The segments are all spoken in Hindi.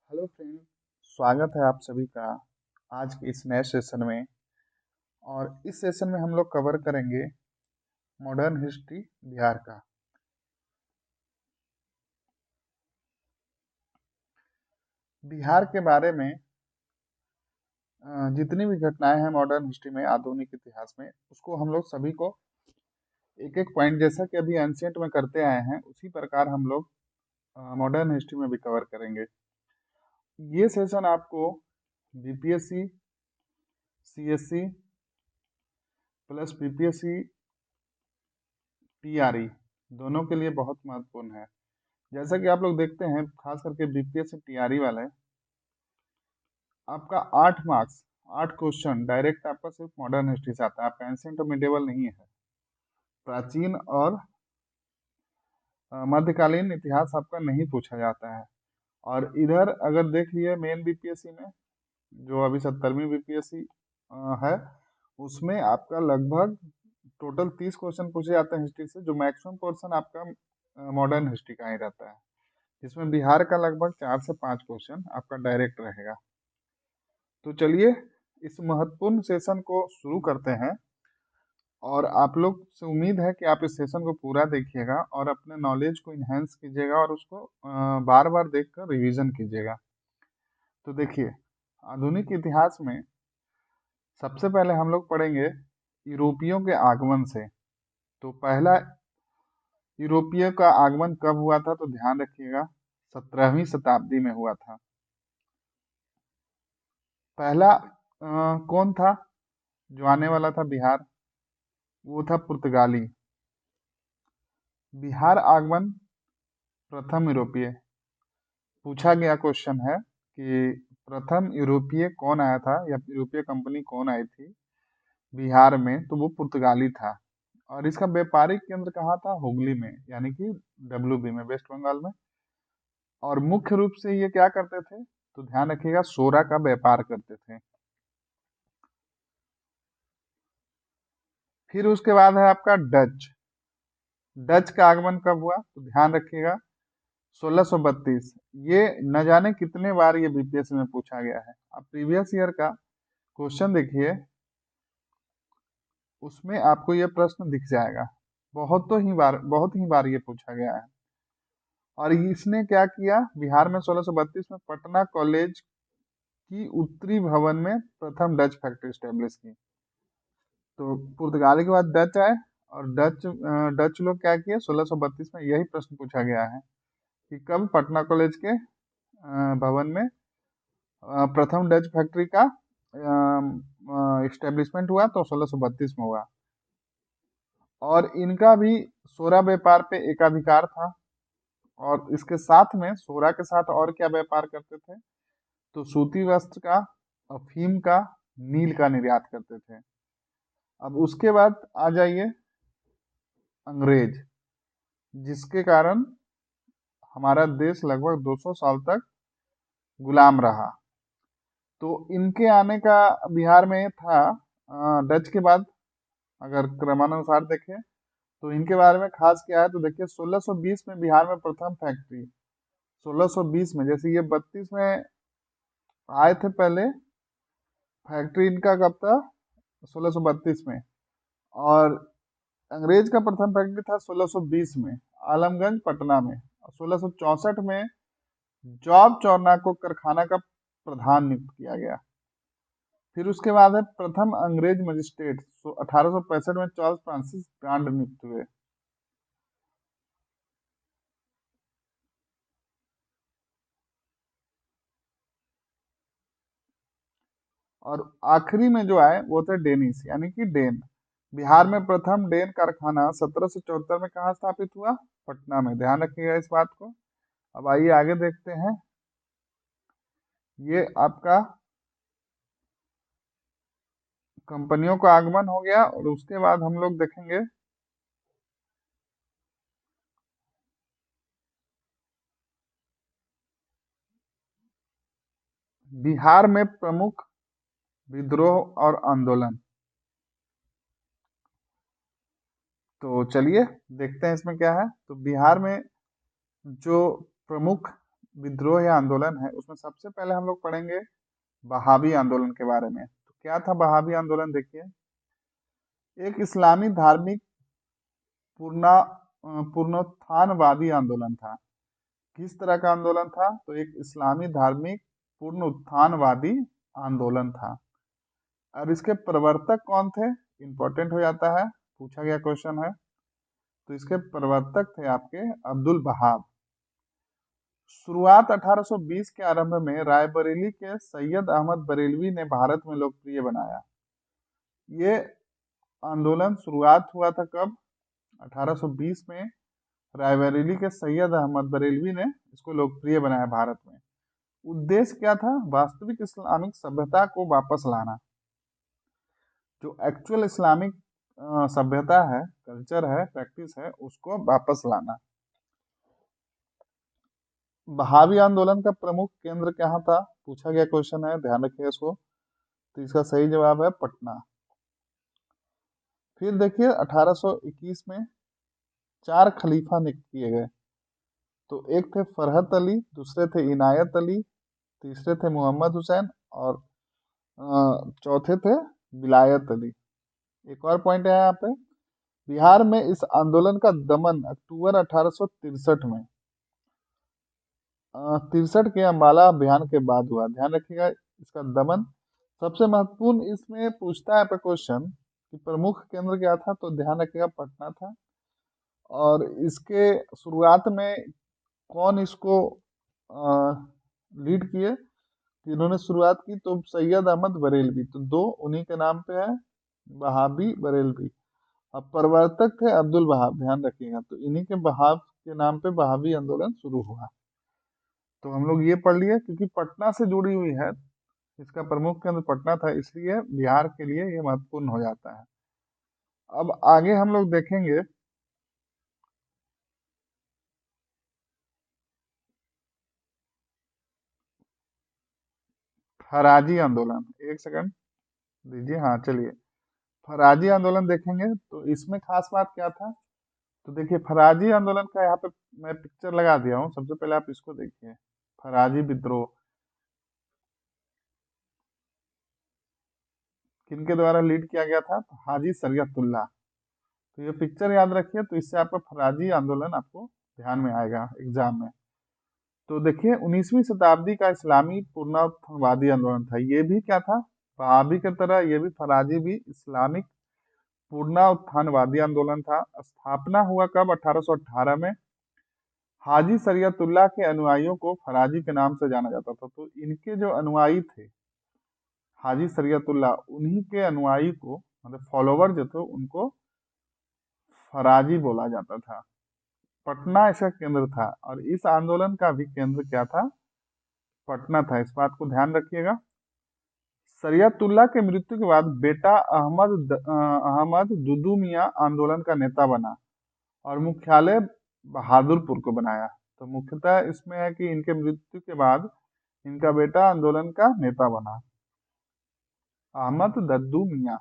Hello friend. स्वागत है आप सभी का आज के इस नए सेशन में। और इस सेशन में हम लोग कवर करेंगे मॉडर्न हिस्ट्री बिहार का। बिहार के बारे में जितनी भी घटनाएं हैं मॉडर्न हिस्ट्री में, आधुनिक इतिहास में, उसको हम लोग सभी को एक एक पॉइंट, जैसा कि अभी एंशियंट में करते आए हैं, उसी प्रकार हम लोग मॉडर्न हिस्ट्री में भी कवर करेंगे। ये सेशन आपको BPSC, CSC plus BPSC TRE दोनों के लिए बहुत महत्वपूर्ण है। जैसा कि आप लोग देखते हैं, खास करके बीपीएससी टीआरई वाले, आपका 8 मार्क्स 8 क्वेश्चन डायरेक्ट आपका सिर्फ मॉडर्न हिस्ट्री से आता है। आपका एंशिएंट और मिडिवल नहीं है, प्राचीन और मध्यकालीन इतिहास आपका नहीं पूछा जाता है। और इधर अगर देख लिए मेन बीपीएससी में, जो अभी 70वीं बीपीएससी है, उसमें आपका लगभग टोटल 30 क्वेश्चन पूछे जाते हैं हिस्ट्री से, जो मैक्सिमम पोर्शन आपका मॉडर्न हिस्ट्री का ही रहता है, जिसमें बिहार का लगभग 4 से 5 क्वेश्चन आपका डायरेक्ट रहेगा। तो चलिए इस महत्वपूर्ण सेशन को शुरू करते हैं। और आप लोग से उम्मीद है कि आप इस सेशन को पूरा देखिएगा और अपने नॉलेज को इन्हेंस कीजिएगा और उसको बार बार देखकर रिवीजन कीजिएगा। तो देखिए, आधुनिक इतिहास में सबसे पहले हम लोग पढ़ेंगे यूरोपियों के आगमन से। तो पहला यूरोपीय का आगमन कब हुआ था, तो ध्यान रखिएगा 17वीं शताब्दी में हुआ था। पहला कौन था जो आने वाला था बिहार? वो था पुर्तगाली। बिहार आगमन प्रथम यूरोपीय पूछा गया क्वेश्चन है कि प्रथम यूरोपीय कौन आया था या यूरोपीय कंपनी कौन आई थी बिहार में, तो वो पुर्तगाली था। और इसका व्यापारिक केंद्र कहाँ था? हुगली में, यानी कि डब्ल्यूबी में, वेस्ट बंगाल में। और मुख्य रूप से ये क्या करते थे, तो ध्यान रखिएगा, सोरा का व्यापार करते थे। फिर उसके बाद है आपका डच। डच का आगमन कब हुआ, तो ध्यान रखिएगा 1632। ये न जाने कितने बार ये बीपीएससी में पूछा गया है। अब प्रीवियस ईयर का क्वेश्चन देखिए, उसमें आपको ये प्रश्न दिख जाएगा। बहुत ही बार ये पूछा गया है। और इसने क्या किया, बिहार में 1632 में पटना कॉलेज की उत्तरी भवन में प्रथम डच फैक्ट्री स्टेब्लिश की। तो पुर्तगाली के बाद डच आए, और डच लोग क्या किए, 1632 में यही प्रश्न पूछा गया है कि कब पटना कॉलेज के भवन में प्रथम डच फैक्ट्री का इस्टेब्लिशमेंट हुआ, तो 1632 में हुआ। और इनका भी सोरा व्यापार पे एकाधिकार था। और इसके साथ में, सोरा के साथ और क्या व्यापार करते थे, तो सूती वस्त्र का, अफीम का, नील का निर्यात करते थे। अब उसके बाद आ जाइए अंग्रेज, जिसके कारण हमारा देश लगभग 200 साल तक गुलाम रहा। तो इनके आने का बिहार में था डच के बाद। अगर क्रमानुसार देखें तो इनके बारे में खास क्या है, तो देखिए 1620 में बिहार में प्रथम फैक्ट्री, 1620 में, जैसे ये 32 में आए थे पहले, फैक्ट्री इनका कब था, 1632 में। और अंग्रेज का प्रथम फैक्ट्री था 1620 में, आलमगंज पटना में। 1664 में जॉब चौना को कारखाना का प्रधान नियुक्त किया गया। फिर उसके बाद है प्रथम अंग्रेज मजिस्ट्रेट, 1865 में चार्ल्स फ्रांसिस ग्रांड नियुक्त हुए। और आखिरी में जो आए वो थे डेनिस, यानी कि डेन। बिहार में प्रथम डेन कारखाना 1774 में कहाँ स्थापित हुआ? पटना में। ध्यान रखिएगा इस बात को। अब आइए आगे देखते हैं। ये आपका कंपनियों का आगमन हो गया, और उसके बाद हम लोग देखेंगे बिहार में प्रमुख विद्रोह और आंदोलन। तो चलिए देखते हैं इसमें क्या है। तो बिहार में जो प्रमुख विद्रोह या आंदोलन है, उसमें सबसे पहले हम लोग पढ़ेंगे बहावी आंदोलन के बारे में। तो क्या था बहावी आंदोलन, देखिए, एक इस्लामी धार्मिक पूर्णा पुनरुत्थानवादी आंदोलन था। किस तरह का आंदोलन था? तो एक इस्लामी धार्मिक पुनरुत्थानवादी आंदोलन था। अब इसके प्रवर्तक कौन थे? इंपॉर्टेंट हो जाता है, पूछा गया क्वेश्चन है। तो इसके प्रवर्तक थे आपके अब्दुल बहाव। शुरुआत 1820 के आरंभ में रायबरेली के सैयद अहमद बरेलवी ने भारत में लोकप्रिय बनाया। ये आंदोलन शुरुआत हुआ था कब? 1820 में रायबरेली के सैयद अहमद बरेलवी ने इसको लोकप्रिय बनाया भारत में। उद्देश्य क्या था? वास्तविक इस्लामिक सभ्यता को वापस लाना। जो एक्चुअल इस्लामिक सभ्यता है, कल्चर है, प्रैक्टिस है, उसको वापस लाना। बहावी आंदोलन का प्रमुख केंद्र कहाँ था? पूछा गया क्वेश्चन है, ध्यान रखिएगा इसको। तो इसका सही जवाब है पटना। फिर देखिए 1821 में 4 खलीफा नियुक्त किए गए। तो एक थे फरहत अली, दूसरे थे इनायत अली, तीसरे थे मोहम्मद हुसैन, और चौथे थे विलायत अली। एक और पॉइंट है यहाँ पे, बिहार में इस आंदोलन का दमन अक्टूबर 1863 में 63 के अम्बाला अभियान के बाद हुआ। ध्यान रखिएगा इसका दमन। सबसे महत्वपूर्ण इसमें पूछता है क्वेश्चन कि प्रमुख केंद्र क्या था, तो ध्यान रखिएगा पटना था। और इसके शुरुआत में कौन इसको लीड किए, इन्होंने शुरुआत की? तो सैयद अहमद बरेलवी। तो दो उन्हीं के नाम पे है, बहावी बरेलवी। अब प्रवर्तक थे अब्दुल वहाब, ध्यान रखिएगा। तो इन्हीं के बहाव के नाम पे बहावी आंदोलन शुरू हुआ। तो हम लोग ये पढ़ लिए, क्योंकि पटना से जुड़ी हुई है, इसका प्रमुख केंद्र पटना था, इसलिए बिहार के लिए ये महत्वपूर्ण हो जाता है। अब आगे हम लोग देखेंगे फराजी आंदोलन। एक सेकंड दीजिए, हाँ चलिए, फराजी आंदोलन देखेंगे। तो इसमें खास बात क्या था? तो देखिए फराजी आंदोलन का यहाँ पे मैं पिक्चर लगा दिया हूँ, सबसे पहले आप इसको देखिए। फराजी विद्रोह किनके द्वारा लीड किया गया था? तो हाजी शरीयतुल्लाह। तो ये पिक्चर याद रखिए, तो इससे आपका फराजी आंदोलन आपको ध्यान में आएगा एग्जाम में। तो देखिए 19वीं शताब्दी का इस्लामी पुनरुत्थानवादी आंदोलन था। ये भी क्या था? वहाबी की तरह ये भी, फराजी भी इस्लामिक पुनरुत्थानवादी आंदोलन था। स्थापना हुआ कब? 1818 में। हाजी शरीयतुल्लाह के अनुयायियों को फराजी के नाम से जाना जाता था। तो इनके जो अनुयायी थे हाजी शरीयतुल्लाह, उन्हीं के अनुयायी को, मतलब फॉलोवर जो थे, उनको फराजी बोला जाता था। पटना इसका केंद्र था, और इस आंदोलन का भी केंद्र क्या था? पटना था। इस बात को ध्यान रखिएगा। शरीयतुल्लाह के मृत्यु के बाद बेटा अहमद दुदू मियां आंदोलन का नेता बना और मुख्यालय बहादुरपुर को बनाया। तो मुख्यतः इसमें है कि इनके मृत्यु के बाद इनका बेटा आंदोलन का नेता बना, अहमद दद्दू मियां।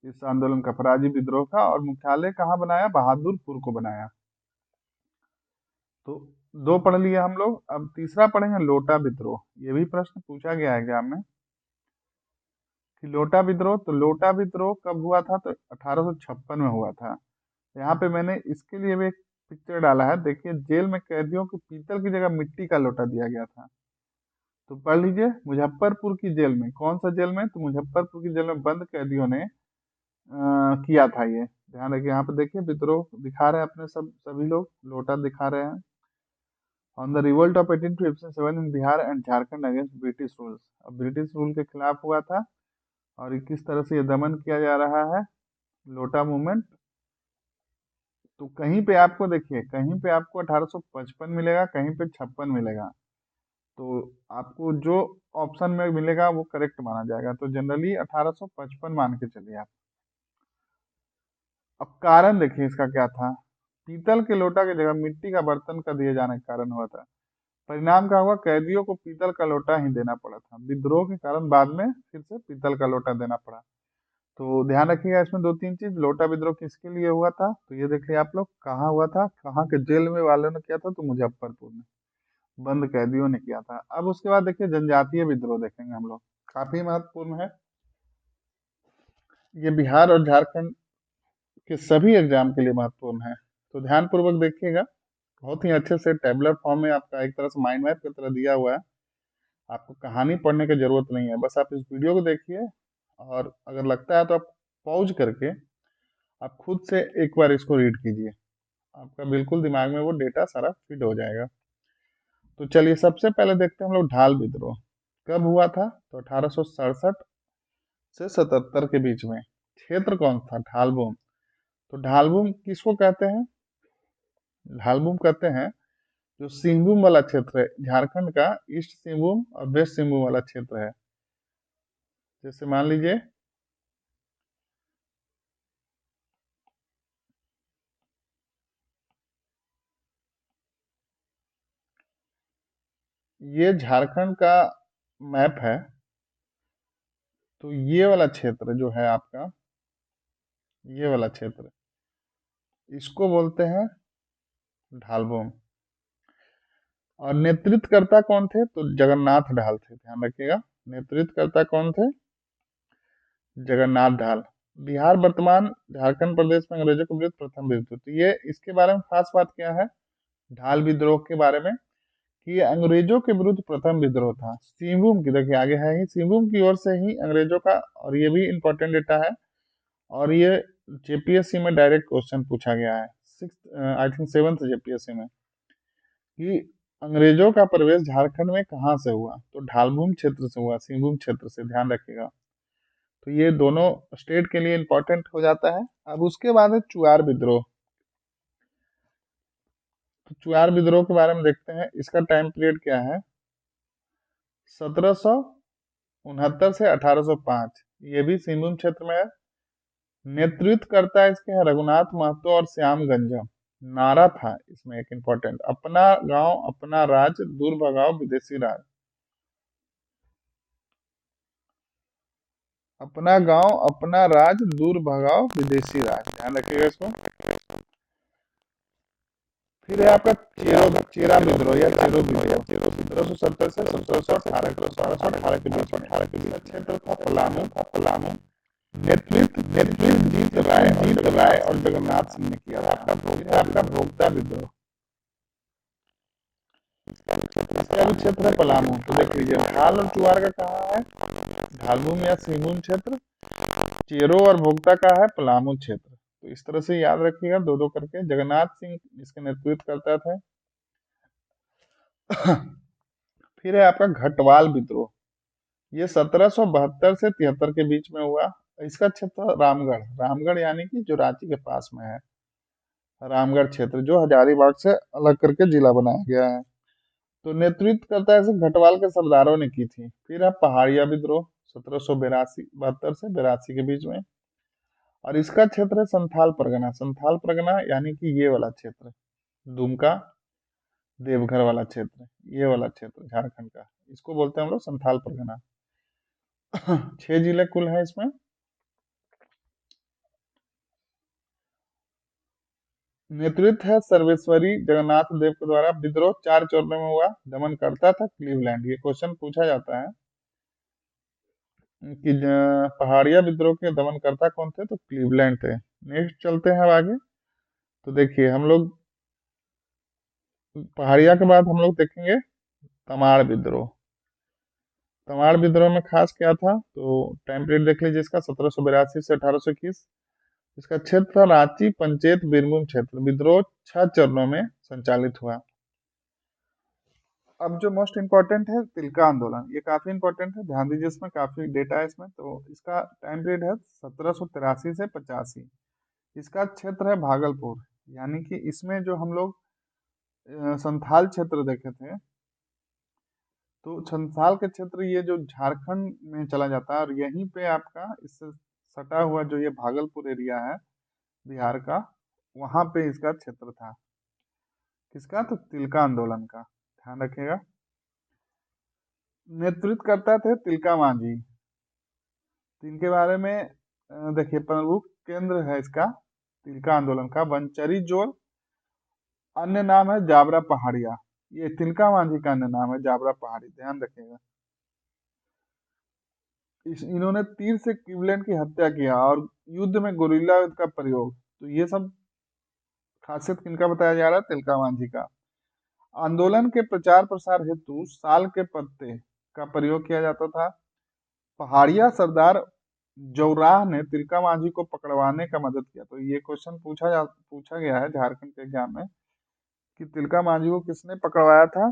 इस आंदोलन का फराजी विद्रोह का, और मुख्यालय कहाँ बनाया? बहादुरपुर को बनाया। तो दो पढ़ लिए हम लोग। अब तीसरा पढ़ेंगे लोटा विद्रोह। ये भी प्रश्न पूछा गया है एग्जाम में कि लोटा विद्रोह। तो लोटा विद्रोह कब हुआ था? तो 1856 में हुआ था। यहाँ पे मैंने इसके लिए भी एक पिक्चर डाला है, देखिए। जेल में कैदियों को पीतल की जगह मिट्टी का लोटा दिया गया था। तो पढ़ लीजिए, मुजफ्फरपुर की जेल में। कौन सा जेल में? तो मुजफ्फरपुर की जेल में बंद कैदियों ने किया था ये। ध्यान रखिए, यहाँ पे देखिए विद्रोह दिखा रहे हैं अपने सभी लोग लोटा दिखा रहे हैं। On the revolt of 1857 in Bihar and Jharkhand against British rules. अब ब्रिटिश रूल के खिलाफ हुआ था, और ये किस तरह से ये दमन किया जा रहा है, लोटा मूवमेंट। तो कहीं पे आपको देखिए, कहीं पे आपको 1855 मिलेगा, कहीं पे 56 मिलेगा। तो आपको जो ऑप्शन में मिलेगा वो करेक्ट माना जाएगा। तो जनरली 1855 मान के चलिए आप। अब कारण देखिए इसका क्या था। पीतल के लोटा की जगह मिट्टी का बर्तन का दिए जाने का कारण हुआ था। परिणाम क्या हुआ? कैदियों को पीतल का लोटा ही देना पड़ा था। विद्रोह के कारण बाद में फिर से पीतल का लोटा देना पड़ा। तो ध्यान रखिएगा इसमें दो तीन चीज। लोटा विद्रोह किसके लिए हुआ था? तो ये देखिए आप लोग, कहाँ हुआ था, कहाँ के जेल में वालों ने किया था? तो मुजफ्फरपुर में। बंद कैदियों ने किया था। अब उसके बाद देखिए जनजातीय विद्रोह देखेंगे हम लोग, काफी महत्वपूर्ण है। ये बिहार और झारखंड के सभी एग्जाम के लिए महत्वपूर्ण है, तो ध्यान पूर्वक देखिएगा। बहुत ही अच्छे से टेबलर फॉर्म में आपका एक तरह से माइंड मैप की तरह दिया हुआ है। आपको कहानी पढ़ने की जरूरत नहीं है, बस आप इस वीडियो को देखिए, और अगर लगता है तो आप पॉज करके आप खुद से एक बार इसको रीड कीजिए। आपका बिल्कुल दिमाग में वो डेटा सारा फिट हो जाएगा। तो चलिए सबसे पहले देखते हैं हम लोग ढाल विद्रोह कब हुआ था। तो 1867 से 77 के बीच में। क्षेत्र कौन था? ढालभूम। तो ढालभूम किसको कहते हैं? ढालभूम कहते हैं जो सिंहभूम वाला क्षेत्र है, झारखंड का ईस्ट सिंहभूम और वेस्ट सिंहभूम वाला क्षेत्र है। जैसे मान लीजिए ये झारखंड का मैप है, तो ये वाला क्षेत्र जो है आपका, ये वाला क्षेत्र, इसको बोलते हैं ढालभूम। और नेतृत्वकर्ता कौन थे? तो जगन्नाथ ढाल थे, ध्यान रखिएगा। नेतृत्वकर्ता कौन थे? जगन्नाथ ढाल। बिहार वर्तमान झारखंड प्रदेश में अंग्रेजों के विरुद्ध प्रथम विद्रोह। तो ये इसके बारे में खास बात क्या है ढाल विद्रोह के बारे में, कि ये अंग्रेजों के विरुद्ध प्रथम विद्रोह था। सिंहभूम की देखिए आगे है ही, सिंहभूम की ओर से ही अंग्रेजों का, और ये भी इंपॉर्टेंट डेटा है, और ये जेपीएससी में डायरेक्ट क्वेश्चन पूछा गया है, six I think seventh JPSC में, कि अंग्रेजों का प्रवेश झारखंड में कहाँ से हुआ? तो ढालभूम क्षेत्र से हुआ, सिंहभूम क्षेत्र से, ध्यान रखिएगा। तो ये दोनों स्टेट के लिए इंपॉर्टेंट हो जाता है। अब उसके बाद है चुआर विद्रोह। तो चुआर विद्रोह के बारे में देखते हैं, इसका टाइम पीरियड क्या है? 1769 से 1805। ये भी सिंहभूम क्षेत्र में है। नेतृत्व करता है इसके हैं रघुनाथ महतो और श्याम गंजम। नारा था इसमें एक इंपॉर्टेंट, अपना गांव अपना राज, दूर भगाओ विदेशी राज। अपना गांव अपना राज, दूर भगाओ विदेशी राज, ध्यान रखिएगा इसको। फिर है आपका चेरा विद्रोह या चेरो विद्रोह, 1770 से 1718 के बीच में। क्षेत्र था पलामू। नेतृत्व जीत राय और जगन्नाथ सिंह ने किया था। आपका भोक्ता विद्रोह, इसका भी क्षेत्र है पलामू। तो देख लीजिए ढाल और चुआर का कहाँ है? ढालभूम या सिंहभूम क्षेत्र। चेरो और भोक्ता का है पलामू क्षेत्र। तो इस तरह से याद रखिएगा दो दो करके। जगन्नाथ सिंह इसके नेतृत्व करता था। फिर है आपका घटवाल विद्रोह। ये 1772 से 73 के बीच में हुआ। इसका क्षेत्र रामगढ़, रामगढ़ यानी कि जो रांची के पास में है, रामगढ़ क्षेत्र, जो हजारीबाग से अलग करके जिला बनाया गया है। तो नेतृत्व करता है इसे घटवाल के सरदारों ने की थी। फिर है पहाड़िया विद्रोह, 1772 से 82 के बीच में। और इसका क्षेत्र है संथाल परगना। संथाल परगना यानी कि ये वाला क्षेत्र, दुमका देवघर वाला क्षेत्र, ये वाला क्षेत्र झारखंड का, इसको बोलते हैं हम लोग संथाल परगना। 6 जिले कुल हैं इसमें। नेतृत्व है सर्वेश्वरी जगन्नाथ देव के द्वारा। विद्रोह 4 चरणों में हुआ। दमन करता था क्लीवलैंड। ये क्वेश्चन पूछा जाता है कि पहाड़िया विद्रोह के दमन करता कौन थे? तो क्लीवलैंड थे। नेक्स्ट चलते हैं अब आगे। तो देखिए हम लोग पहाड़िया के बाद हम लोग देखेंगे तमाड़ विद्रोह। तमाड़ विद्रोह में खास क्या था? तो टाइम पीरियड देख लीजिए इसका, 1782 से 1821। इसका क्षेत्र था रांची पंचेत बीरभूम क्षेत्र। विद्रोह 6 चरणों में संचालित हुआ। अब जो मोस्ट इम्पोर्टेंट है तिलका आंदोलन, ये काफी इंपॉर्टेंट है, ध्यान दीजिए, इसमें काफी डेटा है इसमें। तो इसका टाइम पीरियड है 1783 से 85। इसका क्षेत्र है भागलपुर, यानी कि इसमें जो हम लोग संथाल क्षेत्र देखे थे, तो संथाल के क्षेत्र ये जो झारखंड में चला जाता है, और यहीं पे आपका इससे सटा हुआ जो ये भागलपुर एरिया है बिहार का, वहां पे इसका क्षेत्र था। किसका? तो तिलका आंदोलन का, ध्यान रखिएगा। नेतृत्व करता थे तिलका मांझी। तो इनके बारे में देखिए, प्रमुख केंद्र है इसका तिलका आंदोलन का वनचरी जोर, अन्य नाम है जावरा पहाड़िया। ये तिलका मांझी का अन्य नाम है जाबरा पहाड़ी, ध्यान रखिएगा। इन्होंने तीर से क्लीवलैंड की हत्या किया और युद्ध में गोरिल्ला युद्ध का प्रयोग, तो ये सब खासियत किनका बताया जा रहा है? तिलका मांझी का। आंदोलन के प्रचार प्रसार हेतु साल के पत्ते का प्रयोग किया जाता था। पहाड़िया सरदार जौराह ने तिलका मांझी को पकड़वाने का मदद किया, तो ये क्वेश्चन पूछा गया है झारखंड के एग्जाम में कि तिलका मांझी को किसने पकड़वाया था,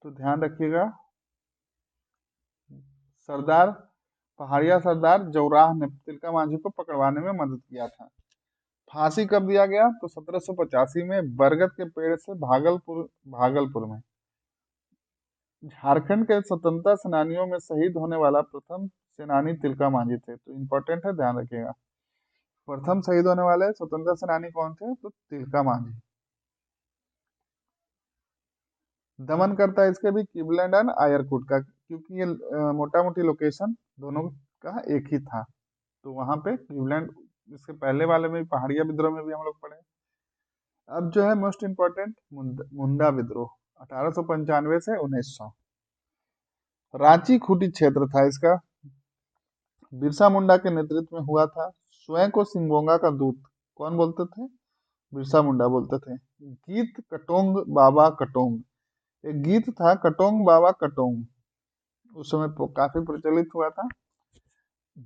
तो ध्यान रखिएगा सरदार पहाड़िया सरदार जौराह ने तिलका मांझी को पकड़वाने में मदद किया था। फांसी कब दिया गया? तो 1785 में बरगद के पेड़ से भागलपुर में। झारखंड के स्वतंत्रता सेनानियों में शहीद होने वाला प्रथम सेनानी तिलका मांझी थे, तो इंपॉर्टेंट है, ध्यान रखिएगा। प्रथम शहीद होने वाले स्वतंत्रता सेनानी कौन थे? तो तिलका मांझी। दमन करता है इसके भी क्लीवलैंड एंड आयरकुट का, क्योंकि ये मोटा मोटी लोकेशन दोनों का एक ही था, तो वहां पे क्लीवलैंड, इसके पहले वाले में भी पहाड़िया विद्रोह में भी हम लोग पढ़े। अब जो है मोस्ट इम्पोर्टेंट मुंडा विद्रोह 1895 से 1900। रांची खूंटी क्षेत्र था इसका, बिरसा मुंडा के नेतृत्व में हुआ था। स्वयं को सिंगोंगा का दूत कौन बोलते थे? बिरसा मुंडा बोलते थे। गीत कटोंग बाबा कटोंग, एक गीत था कटोंग बाबा कटोंग, उस समय काफी प्रचलित हुआ था।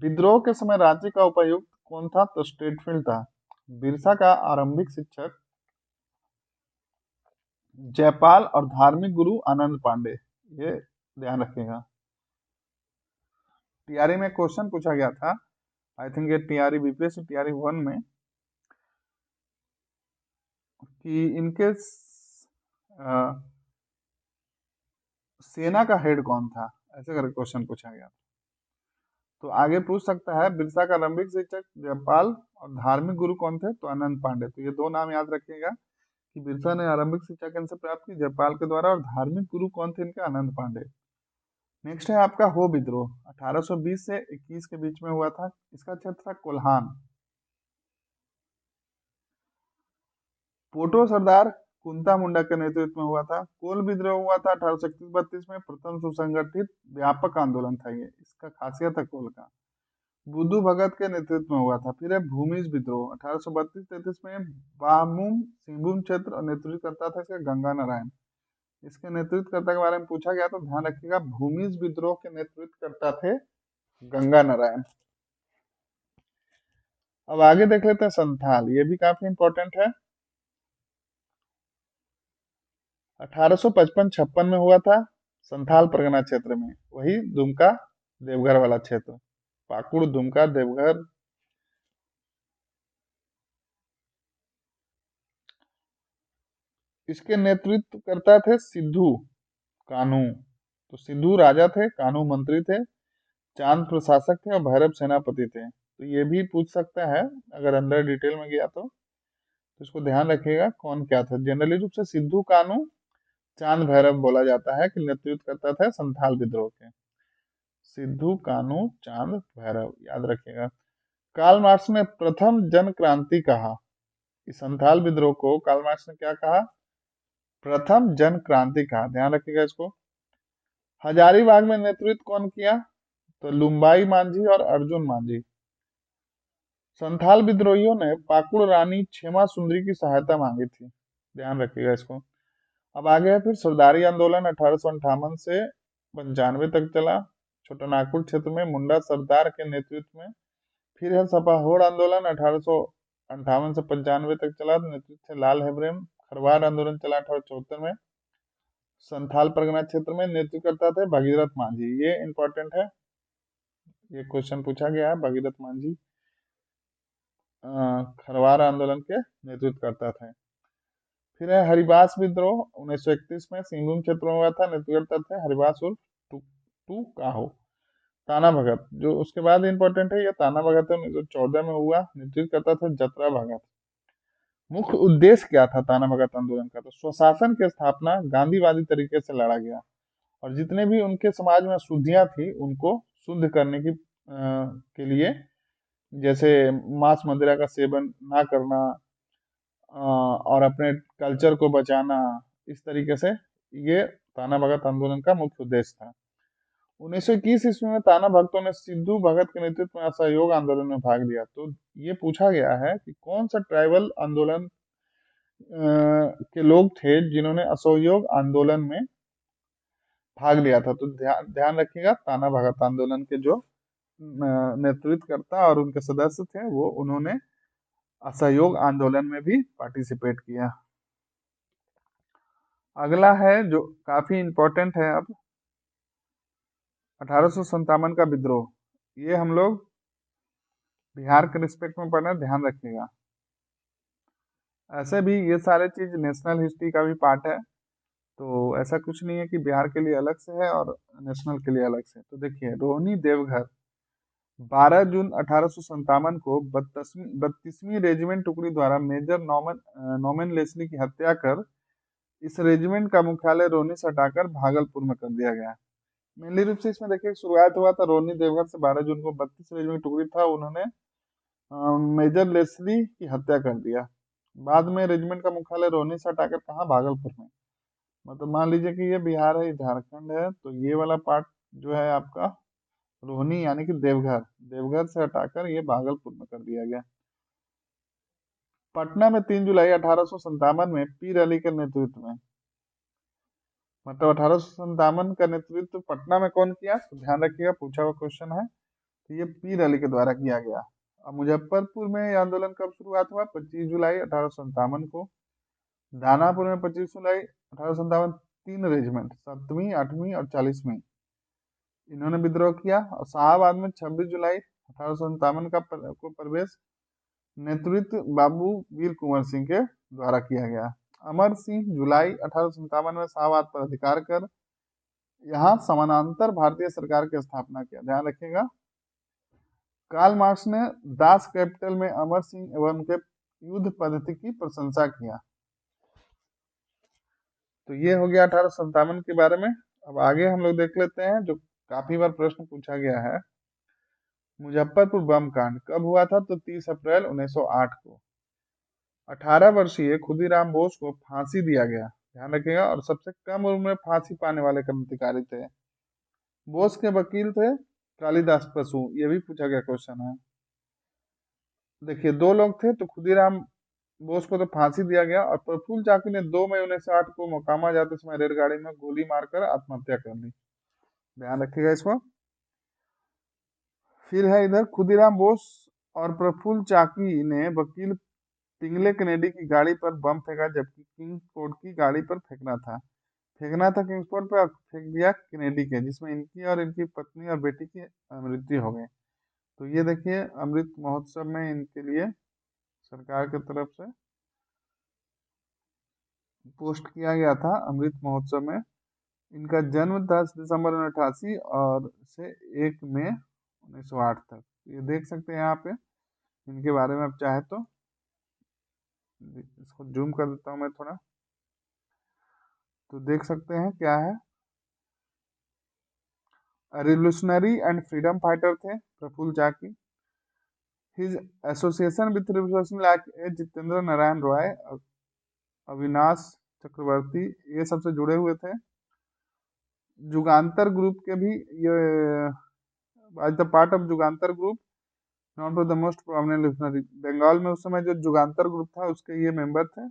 विद्रोह के समय रांची का उपायुक्त कौन था? तो स्टेटफील्ड था। बिरसा का आरंभिक शिक्षक जयपाल और धार्मिक गुरु आनंद पांडे, ये ध्यान रखिएगा। टीआरई में क्वेश्चन पूछा गया था, आई थिंक ये टीआरई बीपीएससी टीआरई 1 में, कि इनके सेना का हेड कौन था, ऐसे करके क्वेश्चन पूछा गया। तो आगे पूछ सकता है बिरसा का आरंभिक शिक्षक जयपाल और धार्मिक गुरु कौन थे? तो आनंद पांडे। तो ये दो नाम याद रखिएगा कि बिरसा ने आरंभिक शिक्षा किनसे प्राप्त की? जयपाल के द्वारा, और धार्मिक गुरु कौन थे इनके? आनंद पांडे। नेक्स्ट है आपका हो विद्रोह, 1820 से 21 के बीच में हुआ था। इसका क्षेत्र था कोल्हान। पोटो सरदार कुंता मुंडा के नेतृत्व में हुआ था। कोल विद्रोह हुआ था 1831-32 में, प्रथम सुसंगठित व्यापक आंदोलन था ये, इसका खासियत है कोल का। बुद्धू भगत के नेतृत्व में हुआ था। फिर है भूमिज विद्रोह 1832-33 में, बामुम सिंहभूम क्षेत्र, और नेतृत्व करता था इसका गंगा नारायण। इसके नेतृत्वकर्ता के बारे में पूछा गया तो ध्यान रखिएगा, भूमिज विद्रोह के नेतृत्व करता थे गंगा नारायण। अब आगे देख लेते हैं संथाल, ये भी काफी इंपॉर्टेंट है। 1855-56 में हुआ था संथाल परगना क्षेत्र में, वही दुमका देवघर वाला क्षेत्र, पाकुड़ दुमका देवघर। इसके नेतृत्व करता थे सिद्धू कान्हू, तो सिद्धू राजा थे, कान्हू मंत्री थे, चांद प्रशासक थे और भैरव सेनापति थे। तो ये भी पूछ सकता है अगर अंदर डिटेल में गया तो इसको ध्यान रखिएगा कौन क्या था। जनरली रूप से सिद्धू कान्हू चांद भैरव बोला जाता है कि नेतृत्व करता था संथाल विद्रोह के। सिद्धू कान्हू चांद भैरव, याद रखिएगा। कार्ल मार्क्स ने प्रथम जन क्रांति कहा, इस संथाल विद्रोह को कार्ल मार्क्स ने क्या कहा? प्रथम जन क्रांति कहा, ध्यान रखिएगा इसको। हजारीबाग में नेतृत्व कौन किया? तो लुम्बाई मांझी और अर्जुन मांझी। संथाल विद्रोहियों ने पाकुड़ रानी क्षेमा सुंदरी की सहायता मांगी थी, ध्यान रखिएगा इसको। अब आगे है फिर सरदारी आंदोलन 1858 से 95 तक चला, छोटानागपुर क्षेत्र में मुंडा सरदार के नेतृत्व में। फिर है सपाहोड़ आंदोलन 1858 से 95 तक चला, नेतृत्व थे लाल हेब्रेम। खरवार आंदोलन चला 1874 में, संथाल परगना क्षेत्र में, नेतृत्व करता थे भगीरथ मांझी, ये इंपॉर्टेंट है, ये क्वेश्चन पूछा गया है। भगीरथ मांझी खरवार आंदोलन के नेतृत्व करता था। फिर है हरिवास विद्रोह 1931 में, सिंहभूम क्षेत्र में हुआ था, नेतृत्व करता था हरिवास उर्फ टू काहो। ताना भगत जो उसके बाद इंपॉर्टेंट है, ये ताना भगत है, 1914 में हुआ, नेतृत्व करता था जतरा भगत। मुख्य उद्देश्य क्या था ताना भगत आंदोलन का? तो स्वशासन की स्थापना गांधीवादी तरीके से लड़ा गया, और जितने भी उनके समाज में अशुद्धियां थी उनको शुद्ध करने के लिए, जैसे मांस मदिरा का सेवन ना करना, और अपने कल्चर को बचाना, इस तरीके से ये ताना भगत आंदोलन का मुख्य उद्देश्य था। 1921 ईस्वी में ताना भक्तों ने सिद्धू भगत के नेतृत्व में असहयोग आंदोलन में भाग लिया। तो ये पूछा गया है कि कौन सा ट्राइबल आंदोलन के लोग थे जिन्होंने असहयोग आंदोलन में भाग लिया था। तो ध्यान ध्यान रखिएगा, ताना भगत आंदोलन के जो नेतृत्वकर्ता और उनके सदस्य थे, वो उन्होंने असहयोग आंदोलन में भी पार्टिसिपेट किया। अगला है जो काफी इंपॉर्टेंट है, अब 1857 का विद्रोह। ये हम लोग बिहार के रिस्पेक्ट में पढ़ना, ध्यान रखिएगा। ऐसे भी ये सारे चीज नेशनल हिस्ट्री का भी पार्ट है, तो ऐसा कुछ नहीं है कि बिहार के लिए अलग से है और नेशनल के लिए अलग से। तो देखिए, रोहिणी देवघर 12 जून 1857 को 32वीं रेजिमेंट टुकड़ी द्वारा मेजर नॉमन लेस्ली की हत्या कर इस रेजिमेंट का मुख्यालय रोहनी से हटाकर भागलपुर में कर दिया गया। मेनली रूप से इसमें देखिए शुरुआत हुआ था रोहिणी देवघर से। 12 जून को 32 रेजिमेंट टुकड़ी था, उन्होंने मेजर लेस्ली की हत्या कर दिया। बाद में रेजिमेंट का मुख्यालय रोहनी से हटाकर कहाँ, भागलपुर में। मतलब मान लीजिए कि ये बिहार है, ये झारखंड है, तो ये वाला पार्ट जो है आपका रोहिणी यानी कि देवघर, देवघर से हटाकर ये भागलपुर में कर दिया गया। पटना में 3 जुलाई 1857 में पीर अली के नेतृत्व में, मतलब 1857 का नेतृत्व पटना में कौन किया, तो ध्यान रखिएगा, पूछा हुआ क्वेश्चन है। तो ये पीर अली के द्वारा किया गया। अब मुजफ्फरपुर में ये आंदोलन कब शुरुआत हुआ, 25 जुलाई 1857 को। दानापुर में 25 जुलाई 1857 तीन रेजिमेंट 7वीं 8वीं और 40वीं इन्होंने विद्रोह किया। और शाहबाद में 26 जुलाई 1857 को प्रवेश नेतृत्व बाबू वीर कुंवर सिंह के द्वारा किया गया। अमर सिंह जुलाई 1857 में शाहबाद पर अधिकार कर यहाँ समानांतर भारतीय सरकार की स्थापना किया। ध्यान रखिएगा, कार्ल मार्क्स ने दास कैपिटल में अमर सिंह एवं उनके युद्ध पद्धति की प्रशंसा किया। तो ये हो गया 1857 के बारे में। अब आगे हम लोग देख लेते हैं जो काफी बार प्रश्न पूछा गया है, मुजफ्फरपुर बम कांड कब हुआ था, तो 30 अप्रैल 1908 को। 18 वर्षीय खुदीराम बोस को फांसी दिया गया। ध्यान रखिएगा, और सबसे कम उम्र में फांसी पाने वाले क्रांतिकारी थे। बोस के वकील थे कालिदास बसु, ये भी पूछा गया क्वेश्चन है। देखिए, दो लोग थे, तो खुदीराम बोस को तो फांसी दिया गया, और प्रफुल्ल चाकी ने 2 मई 1908 को मोकामा जाते समय रेलगाड़ी में गोली मारकर आत्महत्या कर ली। ध्यान रखिएगा इसको। फिर है इधर खुदीराम बोस और प्रफुल्ल चाकी ने वकील पिंगले कैनेडी की गाड़ी पर बम फेंका, जबकि किंग्सफोर्ड की गाड़ी पर फेंकना था किंग्सफोर्ड पर, फेंक दिया कैनेडी के, जिसमें इनकी और इनकी पत्नी और बेटी की मृत्यु हो गई। तो ये देखिए, अमृत महोत्सव में इनके लिए सरकार की तरफ से पोस्ट किया गया था। अमृत महोत्सव में इनका जन्म 10 दिसंबर 1988 और से 1 मई 1908 तक। ये देख सकते हैं यहाँ पे इनके बारे में, आप चाहे तो इसको जूम कर देता हूँ मैं थोड़ा, तो देख सकते हैं क्या है। रिवोल्यूशनरी एंड फ्रीडम फाइटर थे Prafulla Chaki. His association with revolution like Jitendra Narayan Roy, Avinash Chakraborty, ये सबसे जुड़े हुए थे। जुगांतर ग्रुप के भी ये आज the part of Jugantar group, not for the most prominent revolutionary. Bengal में उस समय जो जुगांतर ग्रुप था उसके ये मेंबर थे।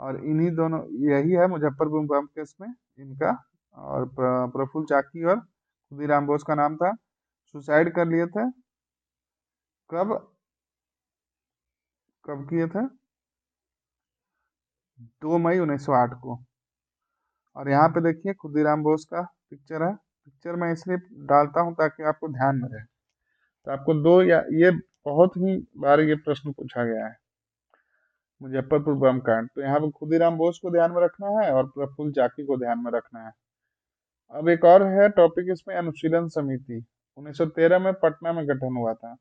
और इन्हीं दोनों, यही है मुजफ्फरपुर बम केस में इनका, और प्रफुल्ल चाकी और खुदीराम बोस का नाम था। सुसाइड कर लिए थे, कब कब किए थे, 2 मई 1908 को। और यहाँ पे देखिए खुदीराम बोस का पिक्चर है। पिक्चर मैं इसलिए डालता हूँ ताकि आपको ध्यान में रहे। तो आपको दो, या ये बहुत ही बार ये प्रश्न पूछा गया है, मुजफ्फरपुर बम कांड। तो यहाँ पे खुदीराम बोस को ध्यान में रखना है और प्रफुल्ल चाकी को ध्यान में रखना है। अब एक और है टॉपिक इसमें, अनुशीलन समिति 1913 में पटना में गठन हुआ था।